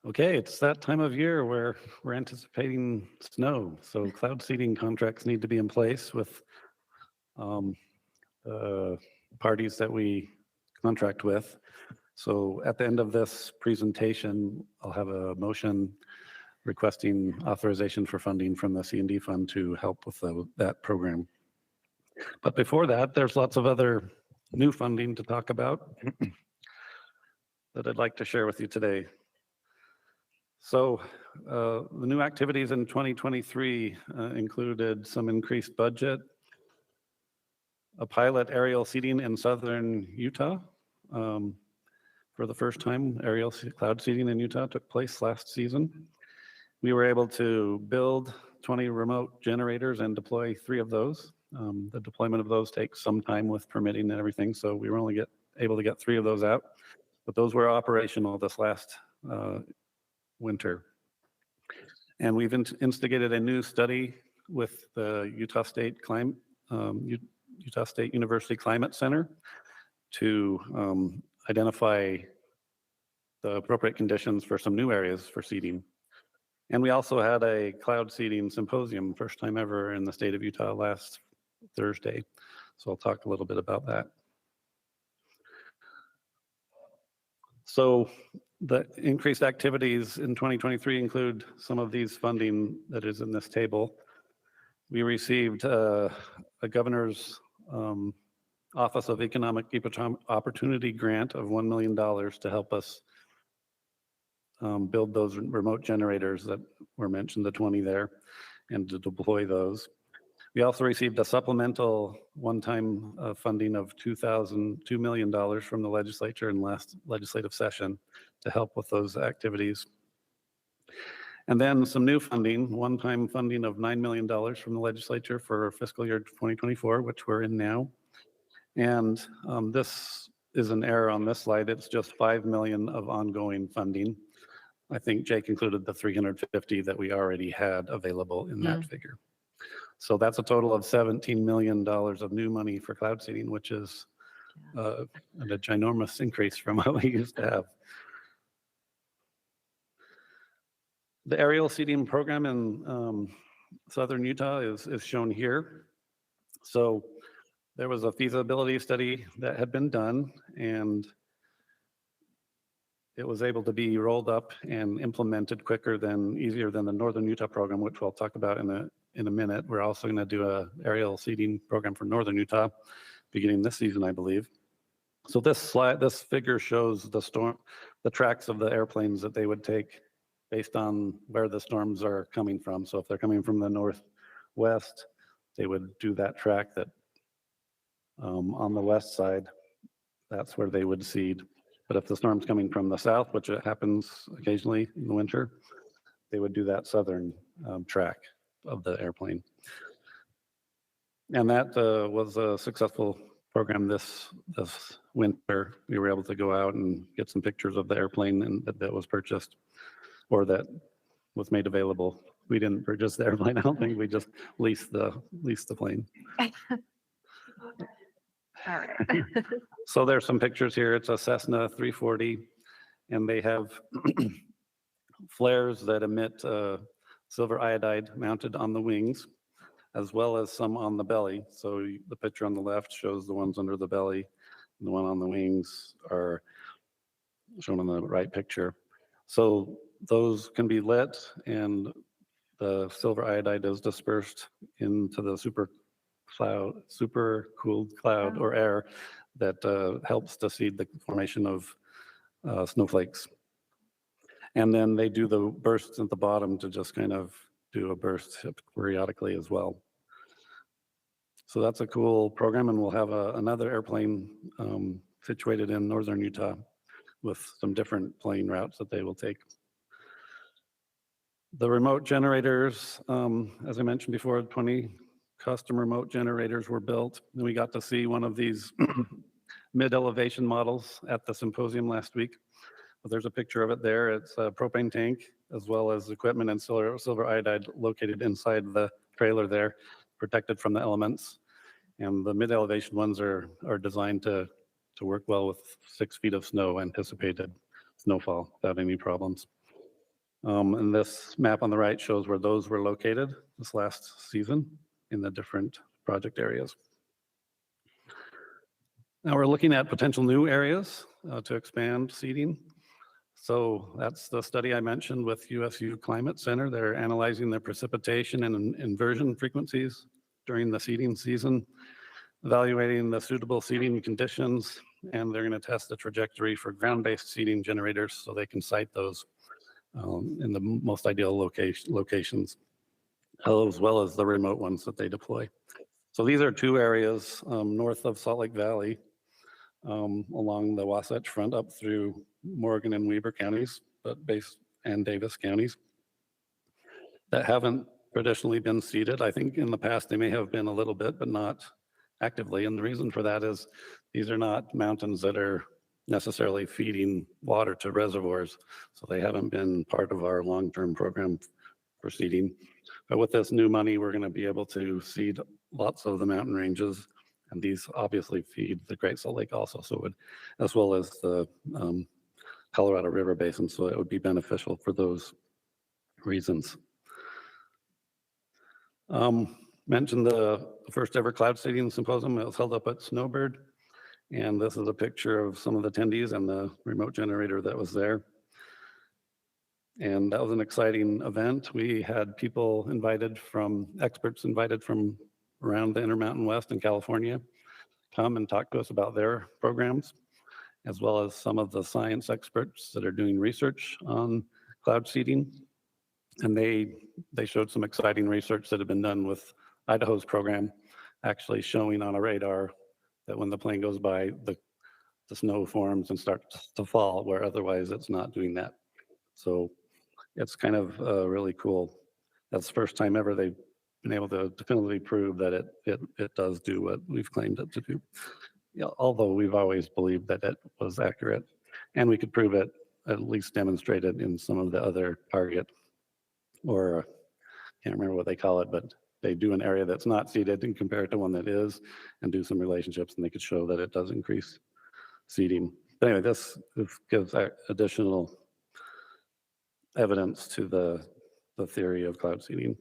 Okay, it's that time of year where we're anticipating snow. So cloud seeding contracts need to be in place with the parties that we contract with. So at the end of this presentation, I'll have a motion requesting authorization for funding from the C&D fund to help with that program. But before that, there's lots of other new funding to talk about that I'd like to share with you today. So the new activities in 2023 included some increased budget, a pilot aerial seeding in southern Utah. For the first time, aerial cloud seeding in Utah took place last season. We were able to build 20 remote generators and deploy 3 of those. The deployment of those takes some time with permitting and everything, so we were only able to get 3 of those out. But those were operational this last winter. And we've instigated a new study with the Utah State University Climate Center to identify the appropriate conditions for some new areas for seeding. And we also had a cloud seeding symposium, first time ever in the state of Utah last Thursday. So I'll talk a little bit about that. So the increased activities in 2023 include some of these funding that is in this table. We received a governor's Office of Economic Opportunity grant of $1 million to help us build those remote generators that were mentioned, the 20 there, and to deploy those.
We also received a supplemental one-time funding of $2 million from the legislature in last legislative session to help with those activities. And then some new funding, one-time funding of $9 million from the legislature for fiscal year 2024, which we're in now. And this is an error on this slide. It's just 5 million of ongoing funding. I think Jake included the 350 that we already had available in that figure. So that's a total of $17 million of new money for cloud seeding, which is a ginormous increase from what we used to have. The aerial seeding program in southern Utah is shown here. So there was a feasibility study that had been done, and it was able to be rolled up and implemented easier than the Northern Utah program, which we'll talk about in a minute. We're also going to do a aerial seeding program for Northern Utah beginning this season, I believe. So this figure shows the tracks of the airplanes that they would take based on where the storms are coming from. So if they're coming from the northwest, they would do that track that on the west side, that's where they would seed. But if the storm's coming from the south, which it happens occasionally in the winter, they would do that southern track of the airplane. And that was a successful program this winter. We were able to go out and get some pictures of the airplane that was purchased or that was made available. We didn't purchase the airplane, I don't think. We just leased the plane.
All right.
So there's some pictures here. It's a Cessna 340, and they have flares that emit silver iodide mounted on the wings, as well as some on the belly. So the picture on the left shows the ones under the belly, and the one on the wings are shown on the right picture. So those can be lit, and the silver iodide is dispersed into the super cooled cloud or air that helps to seed the formation of snowflakes. And then they do the bursts at the bottom to just kind of do a burst periodically as well. So that's a cool program, and we'll have another airplane situated in northern Utah with some different plane routes that they will take. The remote generators, as I mentioned before, 20 custom remote generators were built. And we got to see one of these mid-elevation models at the symposium last week. But there's a picture of it there. It's a propane tank, as well as equipment and silver iodide located inside the trailer there, protected from the elements. And the mid-elevation ones are designed to work well with 6 feet of snow, anticipated snowfall without any problems. And this map on the right shows where those were located this last season in the different project areas. Now we're looking at potential new areas to expand seeding. So that's the study I mentioned with USU Climate Center. They're analyzing the precipitation and inversion frequencies during the seeding season, evaluating the suitable seeding conditions, and they're going to test the trajectory for ground-based seeding generators so they can site those in the most ideal locations, as well as the remote ones that they deploy. So these are 2 areas north of Salt Lake Valley, along the Wasatch Front up through Morgan and Weber counties, and Davis counties, that haven't traditionally been seeded. I think in the past they may have been a little bit, but not actively. And the reason for that is these are not mountains that are necessarily feeding water to reservoirs. So they haven't been part of our long-term program for seeding. But with this new money, we're going to be able to seed lots of the mountain ranges. And these obviously feed the Great Salt Lake also, as well as the Colorado River Basin. So it would be beneficial for those reasons. Mentioned the first ever cloud seeding symposium. It was held up at Snowbird. And this is a picture of some of the attendees and the remote generator that was there. And that was an exciting event. We had people experts invited from around the Intermountain West in California, come and talk to us about their programs, as well as some of the science experts that are doing research on cloud seeding. And they showed some exciting research that had been done with Idaho's program, actually showing on a radar that when the plane goes by, the snow forms and starts to fall, where otherwise it's not doing that. So it's kind of really cool. That's the first time ever they've been able to definitively prove that it does do what we've claimed it to do. Yeah, although we've always believed that it was accurate, and we could prove it, at least demonstrate it in some of the other target, or can't remember what they call it, but they do an area that's not seeded and compare it to one that is, and do some relationships, and they could show that it does increase seeding. But anyway, this gives additional evidence to the theory of cloud seeding.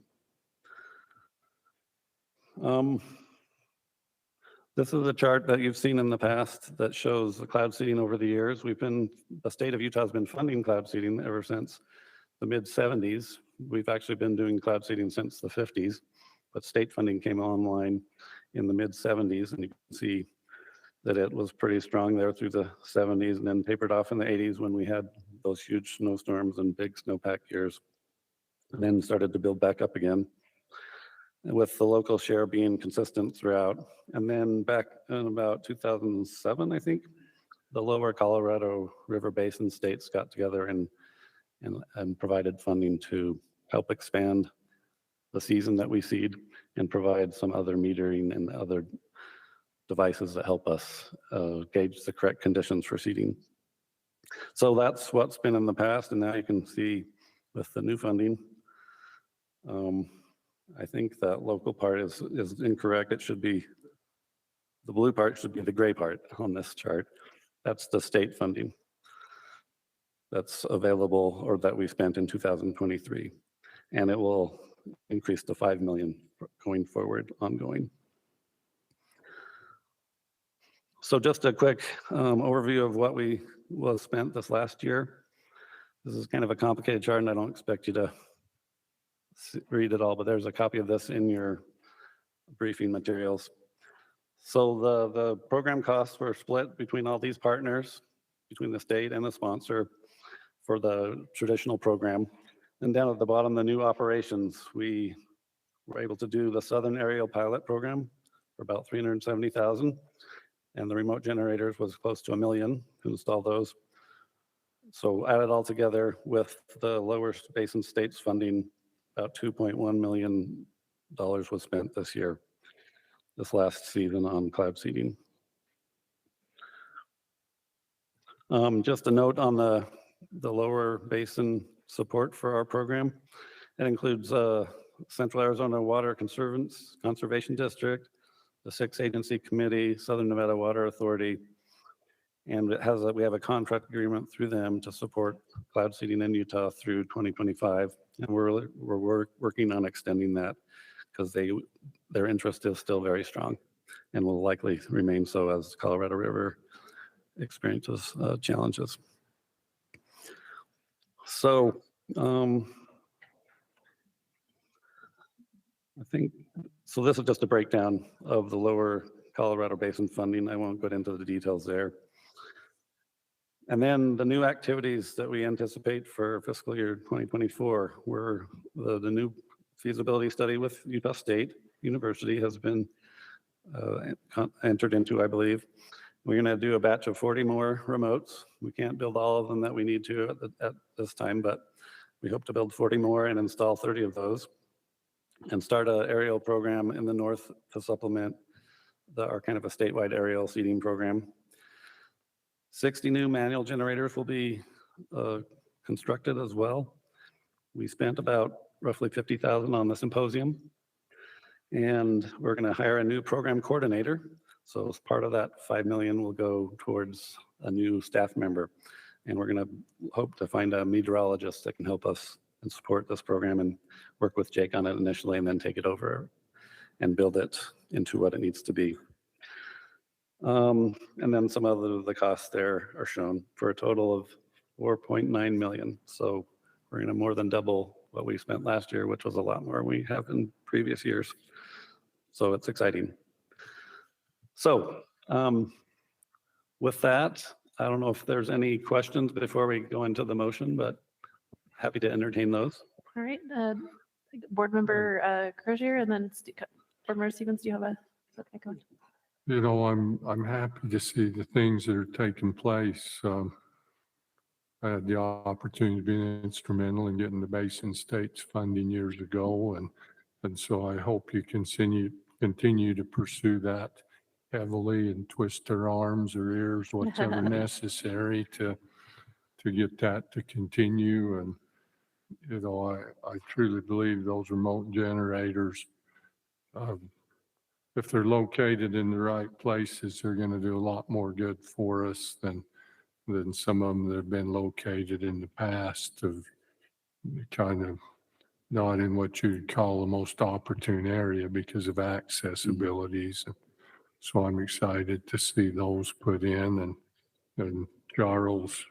This is a chart that you've seen in the past that shows the cloud seeding over the years. The state of Utah has been funding cloud seeding ever since the mid-70s. We've actually been doing cloud seeding since the 50s, but state funding came online in the mid-70s, and you can see that it was pretty strong there through the 70s and then tapered off in the 80s when we had those huge snowstorms and big snowpack years, and then started to build back up again, with the local share being consistent throughout. And then back in about 2007, I think, the lower Colorado River Basin states got together and provided funding to help expand the season that we seed and provide some other metering and other devices that help us gauge the correct conditions for seeding. So that's what's been in the past, and now you can see with the new funding. I think that local part is incorrect. It should be, the blue part should be the gray part on this chart. That's the state funding that's available or that we spent in 2023. And it will increase to 5 million going forward, ongoing. So just a quick overview of what was spent this last year. This is kind of a complicated chart, and I don't expect you to read it all, but there's a copy of this in your briefing materials. So the program costs were split between all these partners, between the state and the sponsor for the traditional program. And down at the bottom, the new operations, we were able to do the Southern Aerial Pilot Program for about $370,000. And the remote generators was close to $1 million to install those. So added all together with the lower basin states funding, about $2.1 million was spent this year, this last season on cloud seeding. Just a note on the lower basin support for our program. It includes Central Arizona Water Conservation District, the 6-agency committee, Southern Nevada Water Authority, and we have a contract agreement through them to support cloud seeding in Utah through 2025, and we're working on extending that because their interest is still very strong and will likely remain so as Colorado River experiences challenges. So I think, so this is just a breakdown of the lower Colorado Basin funding. I won't go into the details there. And then the new activities that we anticipate for fiscal year 2024 were the new feasibility study with Utah State University has been entered into, I believe. We're going to do a batch of 40 more remotes. We can't build all of them that we need to at this time, but we hope to build 40 more and install 30 of those and start an aerial program in the north to supplement our kind of a statewide aerial seeding program. 60 new manual generators will be constructed as well. We spent about roughly $50,000 on the symposium, and we're going to hire a new program coordinator. So as part of that, $5 million will go towards a new staff member, and we're going to hope to find a meteorologist that can help us and support this program and work with Jake on it initially, and then take it over and build it into what it needs to be. And then some of the costs there are shown for a total of $4.9 million. So we're going to more than double what we spent last year, which was a lot more we have in previous years. So it's exciting. So with that, I don't know if there's any questions before we go into the motion, but happy to entertain those.
All right, Board Member Crozier and then Board Member Stevens, do you have a? Okay, go ahead.
You know, I'm happy to see the things that are taking place. I had the opportunity to be instrumental in getting the Basin States funding years ago, and so I hope you continue to pursue that heavily and twist their arms or ears, whatever necessary to get that to continue. And you know, I truly believe those remote generators, if they're located in the right places, they're going to do a lot more good for us than some of them that have been located in the past of kind of not in what you'd call the most opportune area because of accessibilities. So I'm excited to see those put in, and Charles,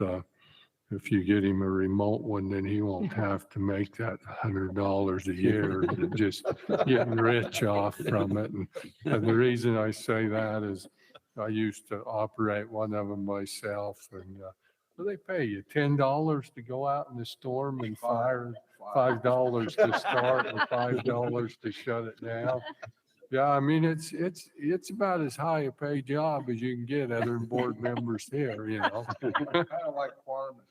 if you get him a remote one, then he won't have to make that $100 a year and just getting rich off from it. And the reason I say that is I used to operate one of them myself, and they pay you $10 to go out in the storm and fire, $5 to start, and $5 to shut it down. Yeah, I mean, it's about as high a paid job as you can get other than board members here, you know.
Kind of like farming.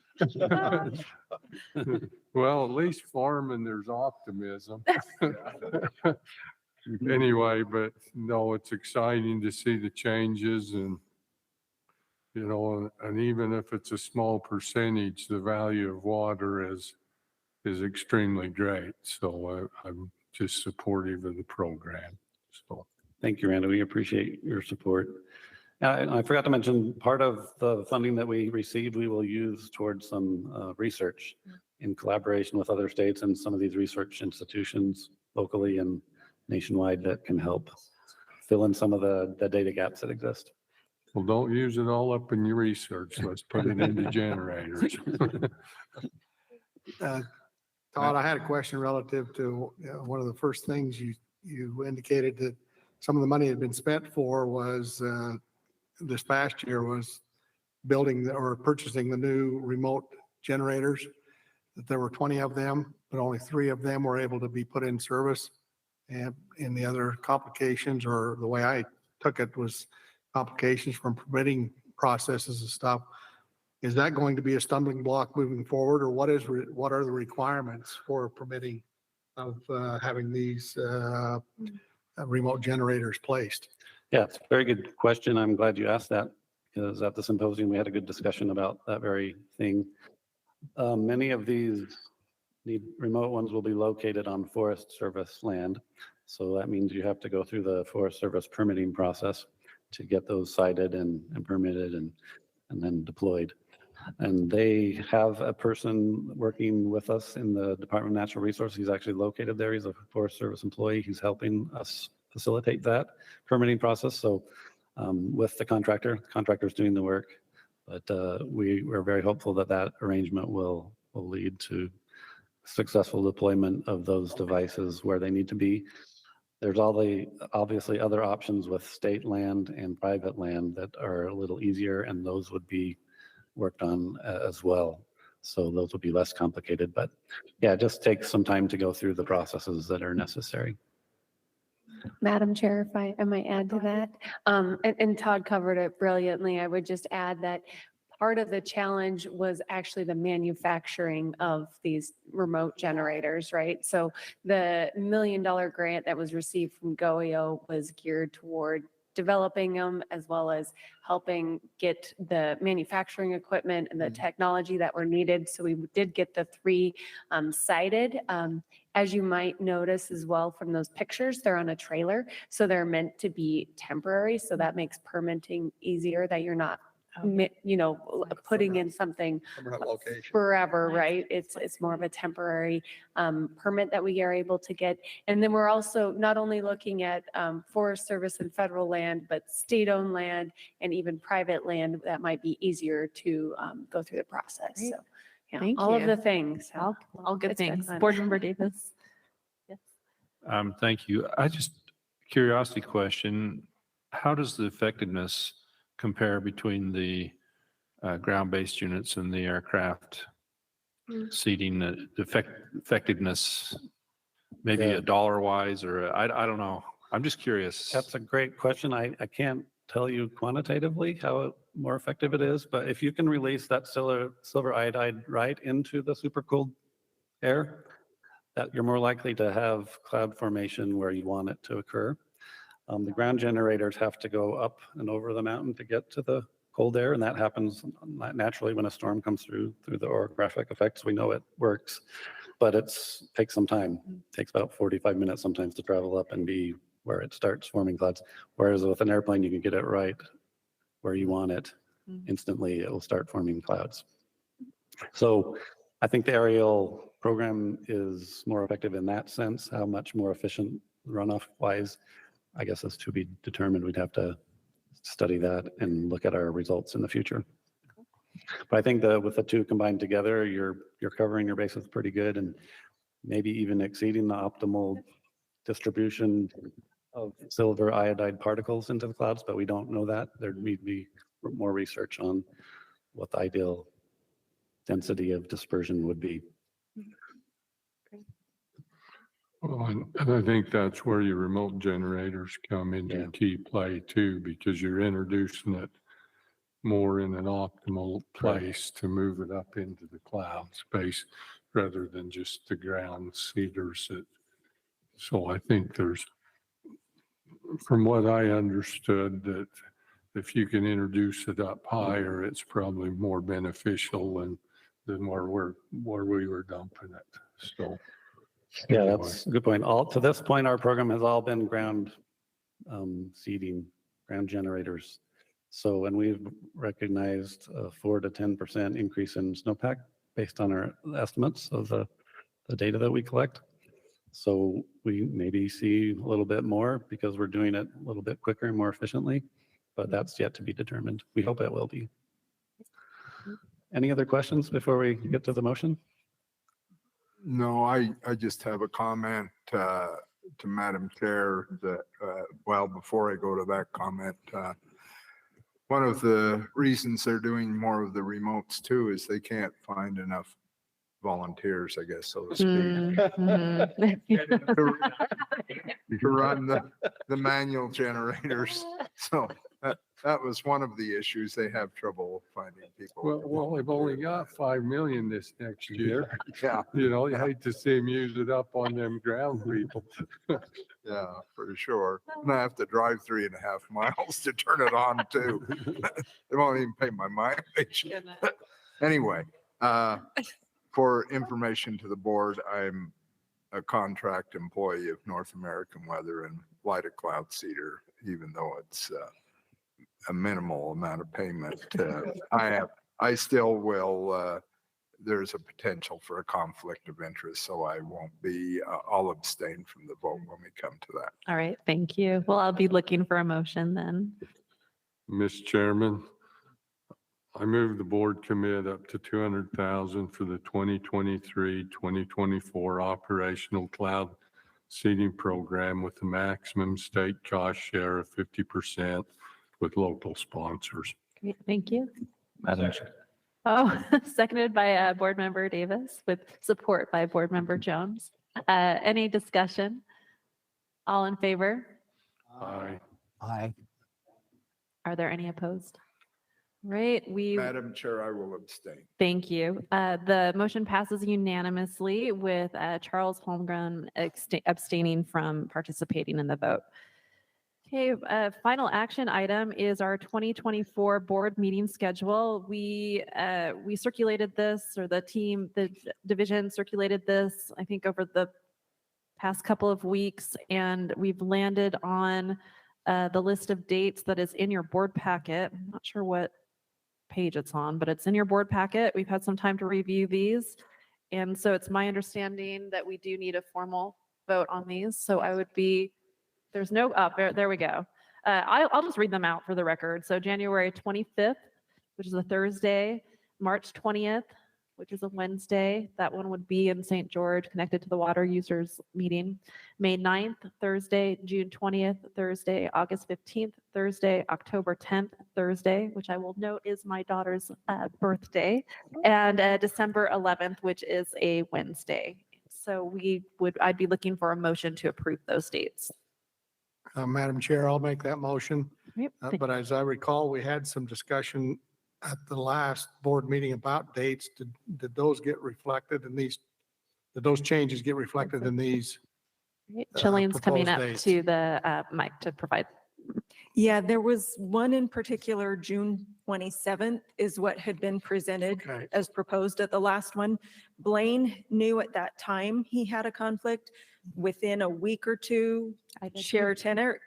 Well, at least farming, there's optimism. Anyway, but no, it's exciting to see the changes, and, you know, and even if it's a small percentage, the value of water is extremely great. So I'm just supportive of the program. So.
Thank you, Randy. We appreciate your support. I forgot to mention, part of the funding that we received, we will use towards some research in collaboration with other states and some of these research institutions locally and nationwide that can help fill in some of the data gaps that exist.
Well, don't use it all up in your research. Let's put it into generators.
Todd, I had a question relative to one of the first things you indicated that some of the money had been spent for was this past year was building or purchasing the new remote generators. That there were 20 of them, but only 3 of them were able to be put in service. And in the other complications, or the way I took it, was complications from permitting processes and stuff. Is that going to be a stumbling block moving forward, or what are the requirements for permitting of having these remote generators placed?
Yeah, it's a very good question. I'm glad you asked that, because at the symposium, we had a good discussion about that very thing. Many of these remote ones will be located on Forest Service land. So that means you have to go through the Forest Service permitting process to get those sited and permitted and then deployed. And they have a person working with us in the Department of Natural Resources. He's actually located there. He's a Forest Service employee. He's helping us facilitate that permitting process. So with the contractor's doing the work, but we're very hopeful that that arrangement will lead to successful deployment of those devices where they need to be. There's obviously other options with state land and private land that are a little easier, and those would be worked on as well. So those will be less complicated, but yeah, it just takes some time to go through the processes that are necessary.
Madam Chair, if I might add to that, and Todd covered it brilliantly. I would just add that part of the challenge was actually the manufacturing of these remote generators, right? So the $1 million grant that was received from GOEO was geared toward developing them, as well as helping get the manufacturing equipment and the technology that were needed. So we did get the 3 sited. As you might notice as well from those pictures, they're on a trailer. So they're meant to be temporary. So that makes permitting easier, that you're not putting in something forever, right? It's more of a temporary permit that we are able to get. And then we're also not only looking at Forest Service and federal land, but state-owned land and even private land that might be easier to go through the process.
Great.
So yeah,
Thank
all of
you.
the things.
All good
It's been
things.
fun.
Board Member Davis. Yes.
Thank you. Curiosity question. How does the effectiveness compare between the ground-based units and the aircraft seating? The effectiveness, maybe a dollar-wise, or I don't know. I'm just curious.
That's a great question. I can't tell you quantitatively how more effective it is, but if you can release that silver iodide right into the supercooled air, that you're more likely to have cloud formation where you want it to occur. The ground generators have to go up and over the mountain to get to the cold air, and that happens naturally when a storm comes through the orographic effects. We know it works, but takes some time. It takes about 45 minutes sometimes to travel up and be where it starts forming clouds. Whereas with an airplane, you can get it right where you want it. Instantly, it will start forming clouds. So I think the aerial program is more effective in that sense. How much more efficient runoff-wise, I guess, is to be determined. We'd have to study that and look at our results in the future. But I think with the two combined together, you're covering your bases pretty good and maybe even exceeding the optimal distribution of silver iodide particles into the clouds, but we don't know that. There need to be more research on what the ideal density of dispersion would be.
Well, and I think that's where your remote generators come into key play too, because you're introducing it more in an optimal place to move it up into the cloud space rather than just the ground seeders. So I think from what I understood, that if you can introduce it up higher, it's probably more beneficial than where we were dumping it. So.
Yeah, that's a good point. To this point, our program has all been ground seeding, ground generators. So when we've recognized a 4 to 10% increase in snowpack based on our estimates of the data that we collect. So we maybe see a little bit more because we're doing it a little bit quicker and more efficiently, but that's yet to be determined. We hope it will be. Any other questions before we get to the motion?
No, I just have a comment to Madam Chair that, well, before I go to that comment, one of the reasons they're doing more of the remotes too is they can't find enough volunteers, I guess, so to speak. To run the manual generators. So that was one of the issues. They have trouble finding people.
Well, they've only got 5 million this next year.
Yeah.
You hate to see them use it up on them ground people.
Yeah, for sure. And I have to drive 3.5 miles to turn it on too. They won't even pay my mileage. Anyway, for information to the board, I'm a contract employee of North American Weather and light a cloud seeder, even though it's a minimal amount of payment. I still will, there's a potential for a conflict of interest, so I won't be, I'll abstain from the vote when we come to that.
All right, thank you. Well, I'll be looking for a motion then.
Mr. Chairman, I move the board commit up to 200,000 for the 2023-2024 operational cloud seeding program with the maximum state cost share of 50% with local sponsors.
Great, thank you.
Madam Chair.
Oh, seconded by Board Member Davis with support by Board Member Jones. Any discussion? All in favor?
Aye.
Aye.
Are there any opposed? Right,
Madam Chair, I will abstain.
Thank you. The motion passes unanimously with Charles Holmgren abstaining from participating in the vote. Okay, final action item is our 2024 board meeting schedule. We circulated this, or the division circulated this, I think over the past couple of weeks, and we've landed on the list of dates that is in your board packet. I'm not sure what page it's on, but it's in your board packet. We've had some time to review these. And so it's my understanding that we do need a formal vote on these. So I would be, there's no, there we go. I'll just read them out for the record. So January 25th, which is a Thursday, March 20th, which is a Wednesday. That one would be in St. George, connected to the water users meeting. May 9th, Thursday, June 20th, Thursday, August 15th, Thursday, October 10th, Thursday, which I will note is my daughter's birthday, and December 11th, which is a Wednesday. So I'd be looking for a motion to approve those dates.
Madam Chair, I'll make that motion.
Yep,
But as I recall, we had some discussion at the last board meeting about dates. Did those get reflected in these? Did those changes get reflected in these?
Chilean's coming
proposed
up
dates?
to the mic to provide.
Yeah, there was one in particular, June 27th is what had been presented
Okay.
as proposed at the last one. Blaine knew at that time he had a conflict. Within a week or two, Chair Tenner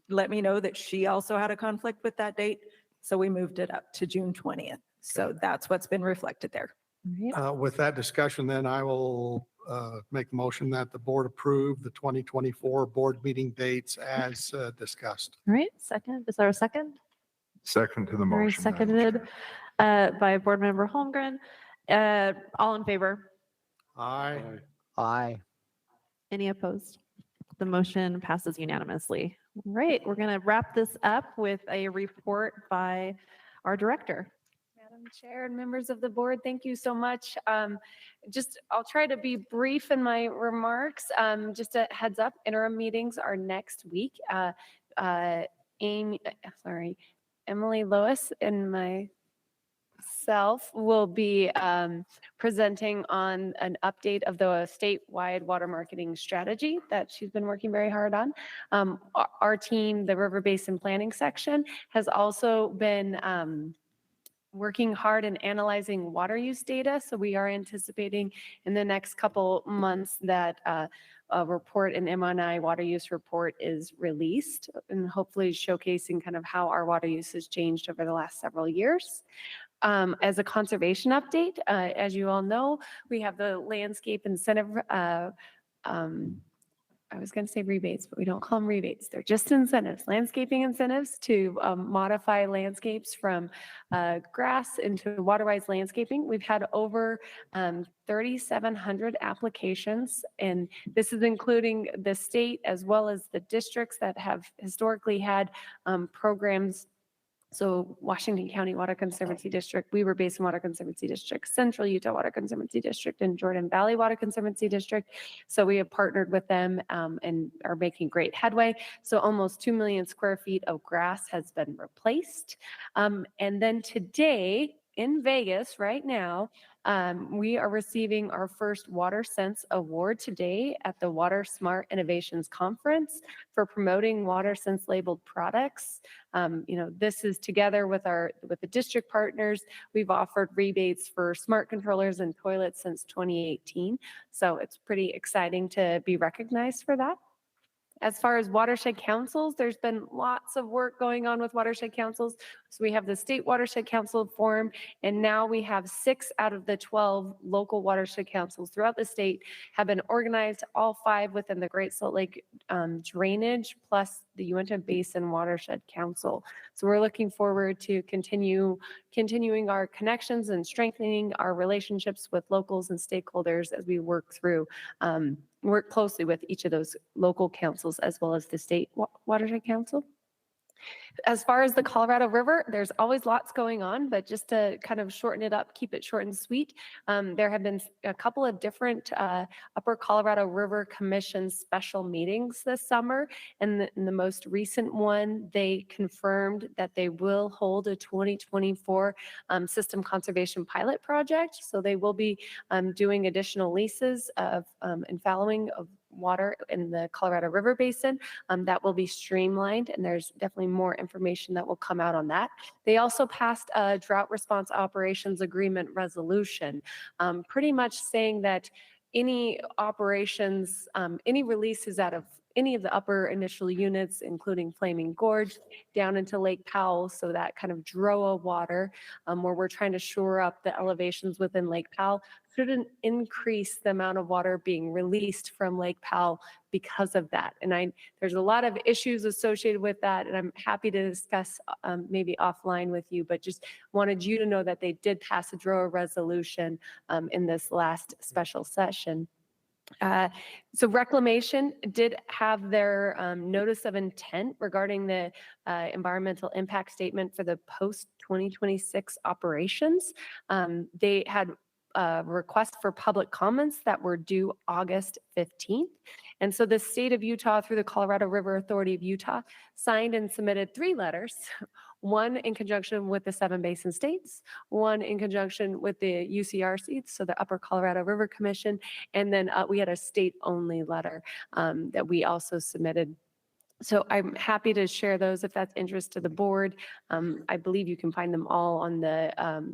let me know that she also had a conflict with that date. So we moved it up to June 20th. So that's what's been reflected there.
With that discussion, then I will make the motion that the board approve the 2024 board meeting dates as discussed.
All right, second, is there a second?
Second to the
All right,
motion. Madam
seconded by Board Member Holmgren. All in favor?
Aye.
Aye.
Any opposed? The motion passes unanimously. All right, we're going to wrap this up with a report by our director.
Madam Chair and members of the board, thank you so much. I'll try to be brief in my remarks. Just a heads up, interim meetings are next week. Emily Lois and myself will be presenting on an update of the statewide water marketing strategy that she's been working very hard on. Our team, the River Basin Planning Section, has also been working hard in analyzing water use data. So we are anticipating in the next couple months that a report, an M&I water use report is released, and hopefully showcasing kind of how our water use has changed over the last several years. As a conservation update, as you all know, we have the landscape incentive, I was going to say rebates, but we don't call them rebates. They're just incentives, landscaping incentives to modify landscapes from grass into water-wise landscaping. We've had over 3,700 applications, and this is including the state as well as the districts that have historically had programs. So Washington County Water Conservancy District, Weber Basin Water Conservancy District, Central Utah Water Conservancy District, and Jordan Valley Water Conservancy District. So we have partnered with them and are making great headway. So almost 2 million square feet of grass has been replaced. And then today in Vegas right now, we are receiving our first Water Sense Award today at the Water Smart Innovations Conference for promoting Water Sense labeled products. This is together with the district partners. We've offered rebates for smart controllers and toilets since 2018. So it's pretty exciting to be recognized for that. As far as watershed councils, there's been lots of work going on with watershed councils. So we have the State Watershed Council formed, and now we have 6 out of the 12 local watershed councils throughout the state have been organized, all 5 within the Great Salt Lake drainage, plus the Uinta Basin Watershed Council. So we're looking forward to continuing our connections and strengthening our relationships with locals and stakeholders as we work closely with each of those local councils as well as the state watershed council. As far as the Colorado River, there's always lots going on, but just to kind of shorten it up, keep it short and sweet, there have been a couple of different Upper Colorado River Commission special meetings this summer. And in the most recent one, they confirmed that they will hold a 2024 system conservation pilot project. So they will be doing additional leases of and fallowing of water in the Colorado River Basin. That will be streamlined, and there's definitely more information that will come out on that. They also passed a drought response operations agreement resolution, pretty much saying that any operations, any releases out of any of the upper initial units, including Flaming Gorge, down into Lake Powell, so that kind of DROA water, where we're trying to shore up the elevations within Lake Powell, shouldn't increase the amount of water being released from Lake Powell because of that. And there's a lot of issues associated with that, and I'm happy to discuss maybe offline with you, but just wanted you to know that they did pass a DROA resolution in this last special session. So Reclamation did have their notice of intent regarding the environmental impact statement for the post-2026 operations. They had requests for public comments that were due August 15th. And so the state of Utah, through the Colorado River Authority of Utah, signed and submitted 3 letters, one in conjunction with the 7 basin states, one in conjunction with the UCRC, so the Upper Colorado River Commission, and then we had a state-only letter that we also submitted. So I'm happy to share those if that's interest to the board. I believe you can find them all on the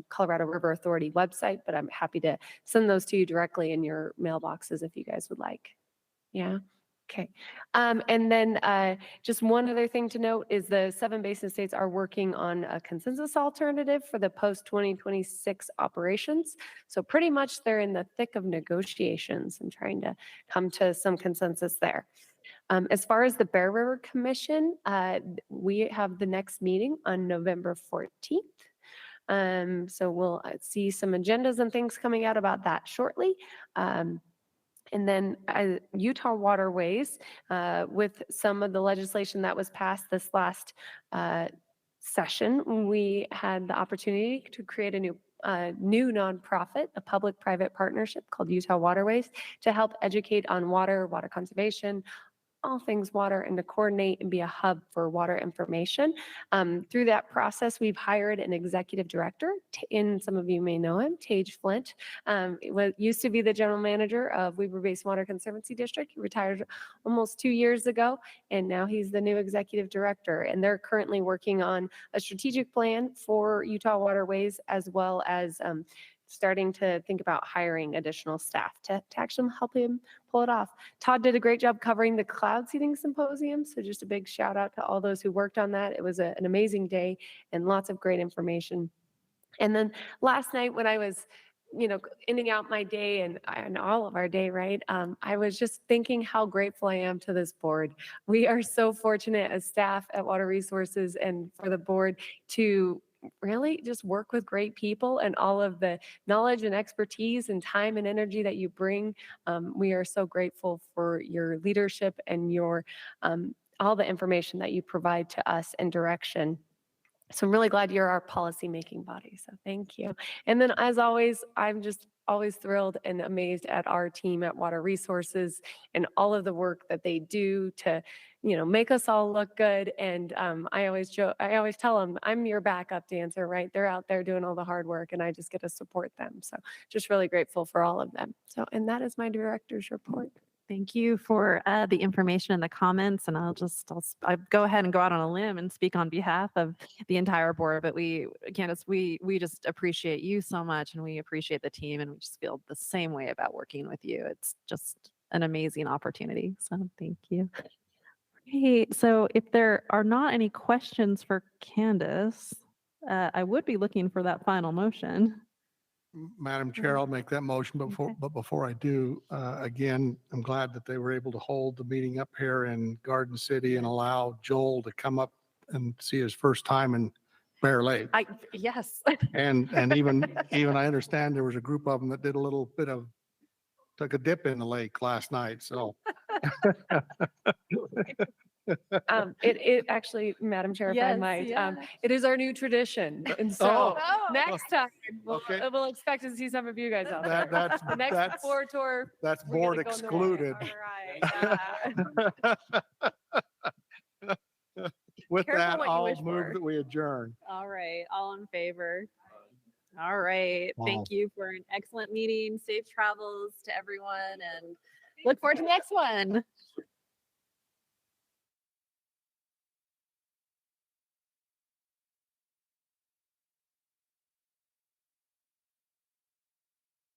Colorado River Authority website, but I'm happy to send those to you directly in your mailboxes if you guys would like. Yeah. Okay. And then just one other thing to note is the 7 basin states are working on a consensus alternative for the post-2026 operations. So pretty much they're in the thick of negotiations and trying to come to some consensus there. As far as the Bear River Commission, we have the next meeting on November 14th. So we'll see some agendas and things coming out about that shortly. And then Utah Waterways, with some of the legislation that was passed this last session, we had the opportunity to create a new nonprofit, a public-private partnership called Utah Waterways, to help educate on water conservation, all things water, and to coordinate and be a hub for water information. Through that process, we've hired an executive director, and some of you may know him, Tage Flint. Used to be the general manager of Weber Basin Water Conservancy District. He retired almost 2 years ago, and now he's the new executive director. And they're currently working on a strategic plan for Utah Waterways, as well as starting to think about hiring additional staff to actually help him pull it off. Todd did a great job covering the cloud seeding symposium. So just a big shout out to all those who worked on that. It was an amazing day and lots of great information. And then last night when I was, ending out my day and all of our day, right? I was just thinking how grateful I am to this board. We are so fortunate as staff at Water Resources and for the board to really just work with great people and all of the knowledge and expertise and time and energy that you bring. We are so grateful for your leadership and your all the information that you provide to us and direction. So I'm really glad you're our policy-making body. So thank you. And then as always, I'm just always thrilled and amazed at our team at Water Resources and all of the work that they do to, make us all look good. And I always tell them, I'm your backup dancer, right? They're out there doing all the hard work and I just get to support them. So just really grateful for all of them. So, and that is my director's report.
Thank you for the information and the comments, and I'll go ahead and go out on a limb and speak on behalf of the entire board. But Candace, we just appreciate you so much, and we appreciate the team, and we just feel the same way about working with you. It's just an amazing opportunity. So thank you. Great. So if there are not any questions for Candace, I would be looking for that final motion.
Madam Chair, I'll make that motion, but before I do, again, I'm glad that they were able to hold the meeting up here in Garden City and allow Joel to come up and see his first time in Bear Lake.
Yes.
And even I understand there was a group of them that did a little bit of, took a dip in the lake last night, so.
It actually, Madam Chair, if I
Yes,
might,
yeah.
it is our new tradition. And so
Oh.
next time,
Okay.
we'll expect to see some of you guys out there.
That's
The next board tour.
That's
we're
board
gonna go in the
excluded. With
Careful
that,
what you
I'll
wish
move
for.
that we adjourn.
All right, all in favor? All right,
Wow.
thank you for an excellent meeting. Safe travels to everyone and look forward to the next one.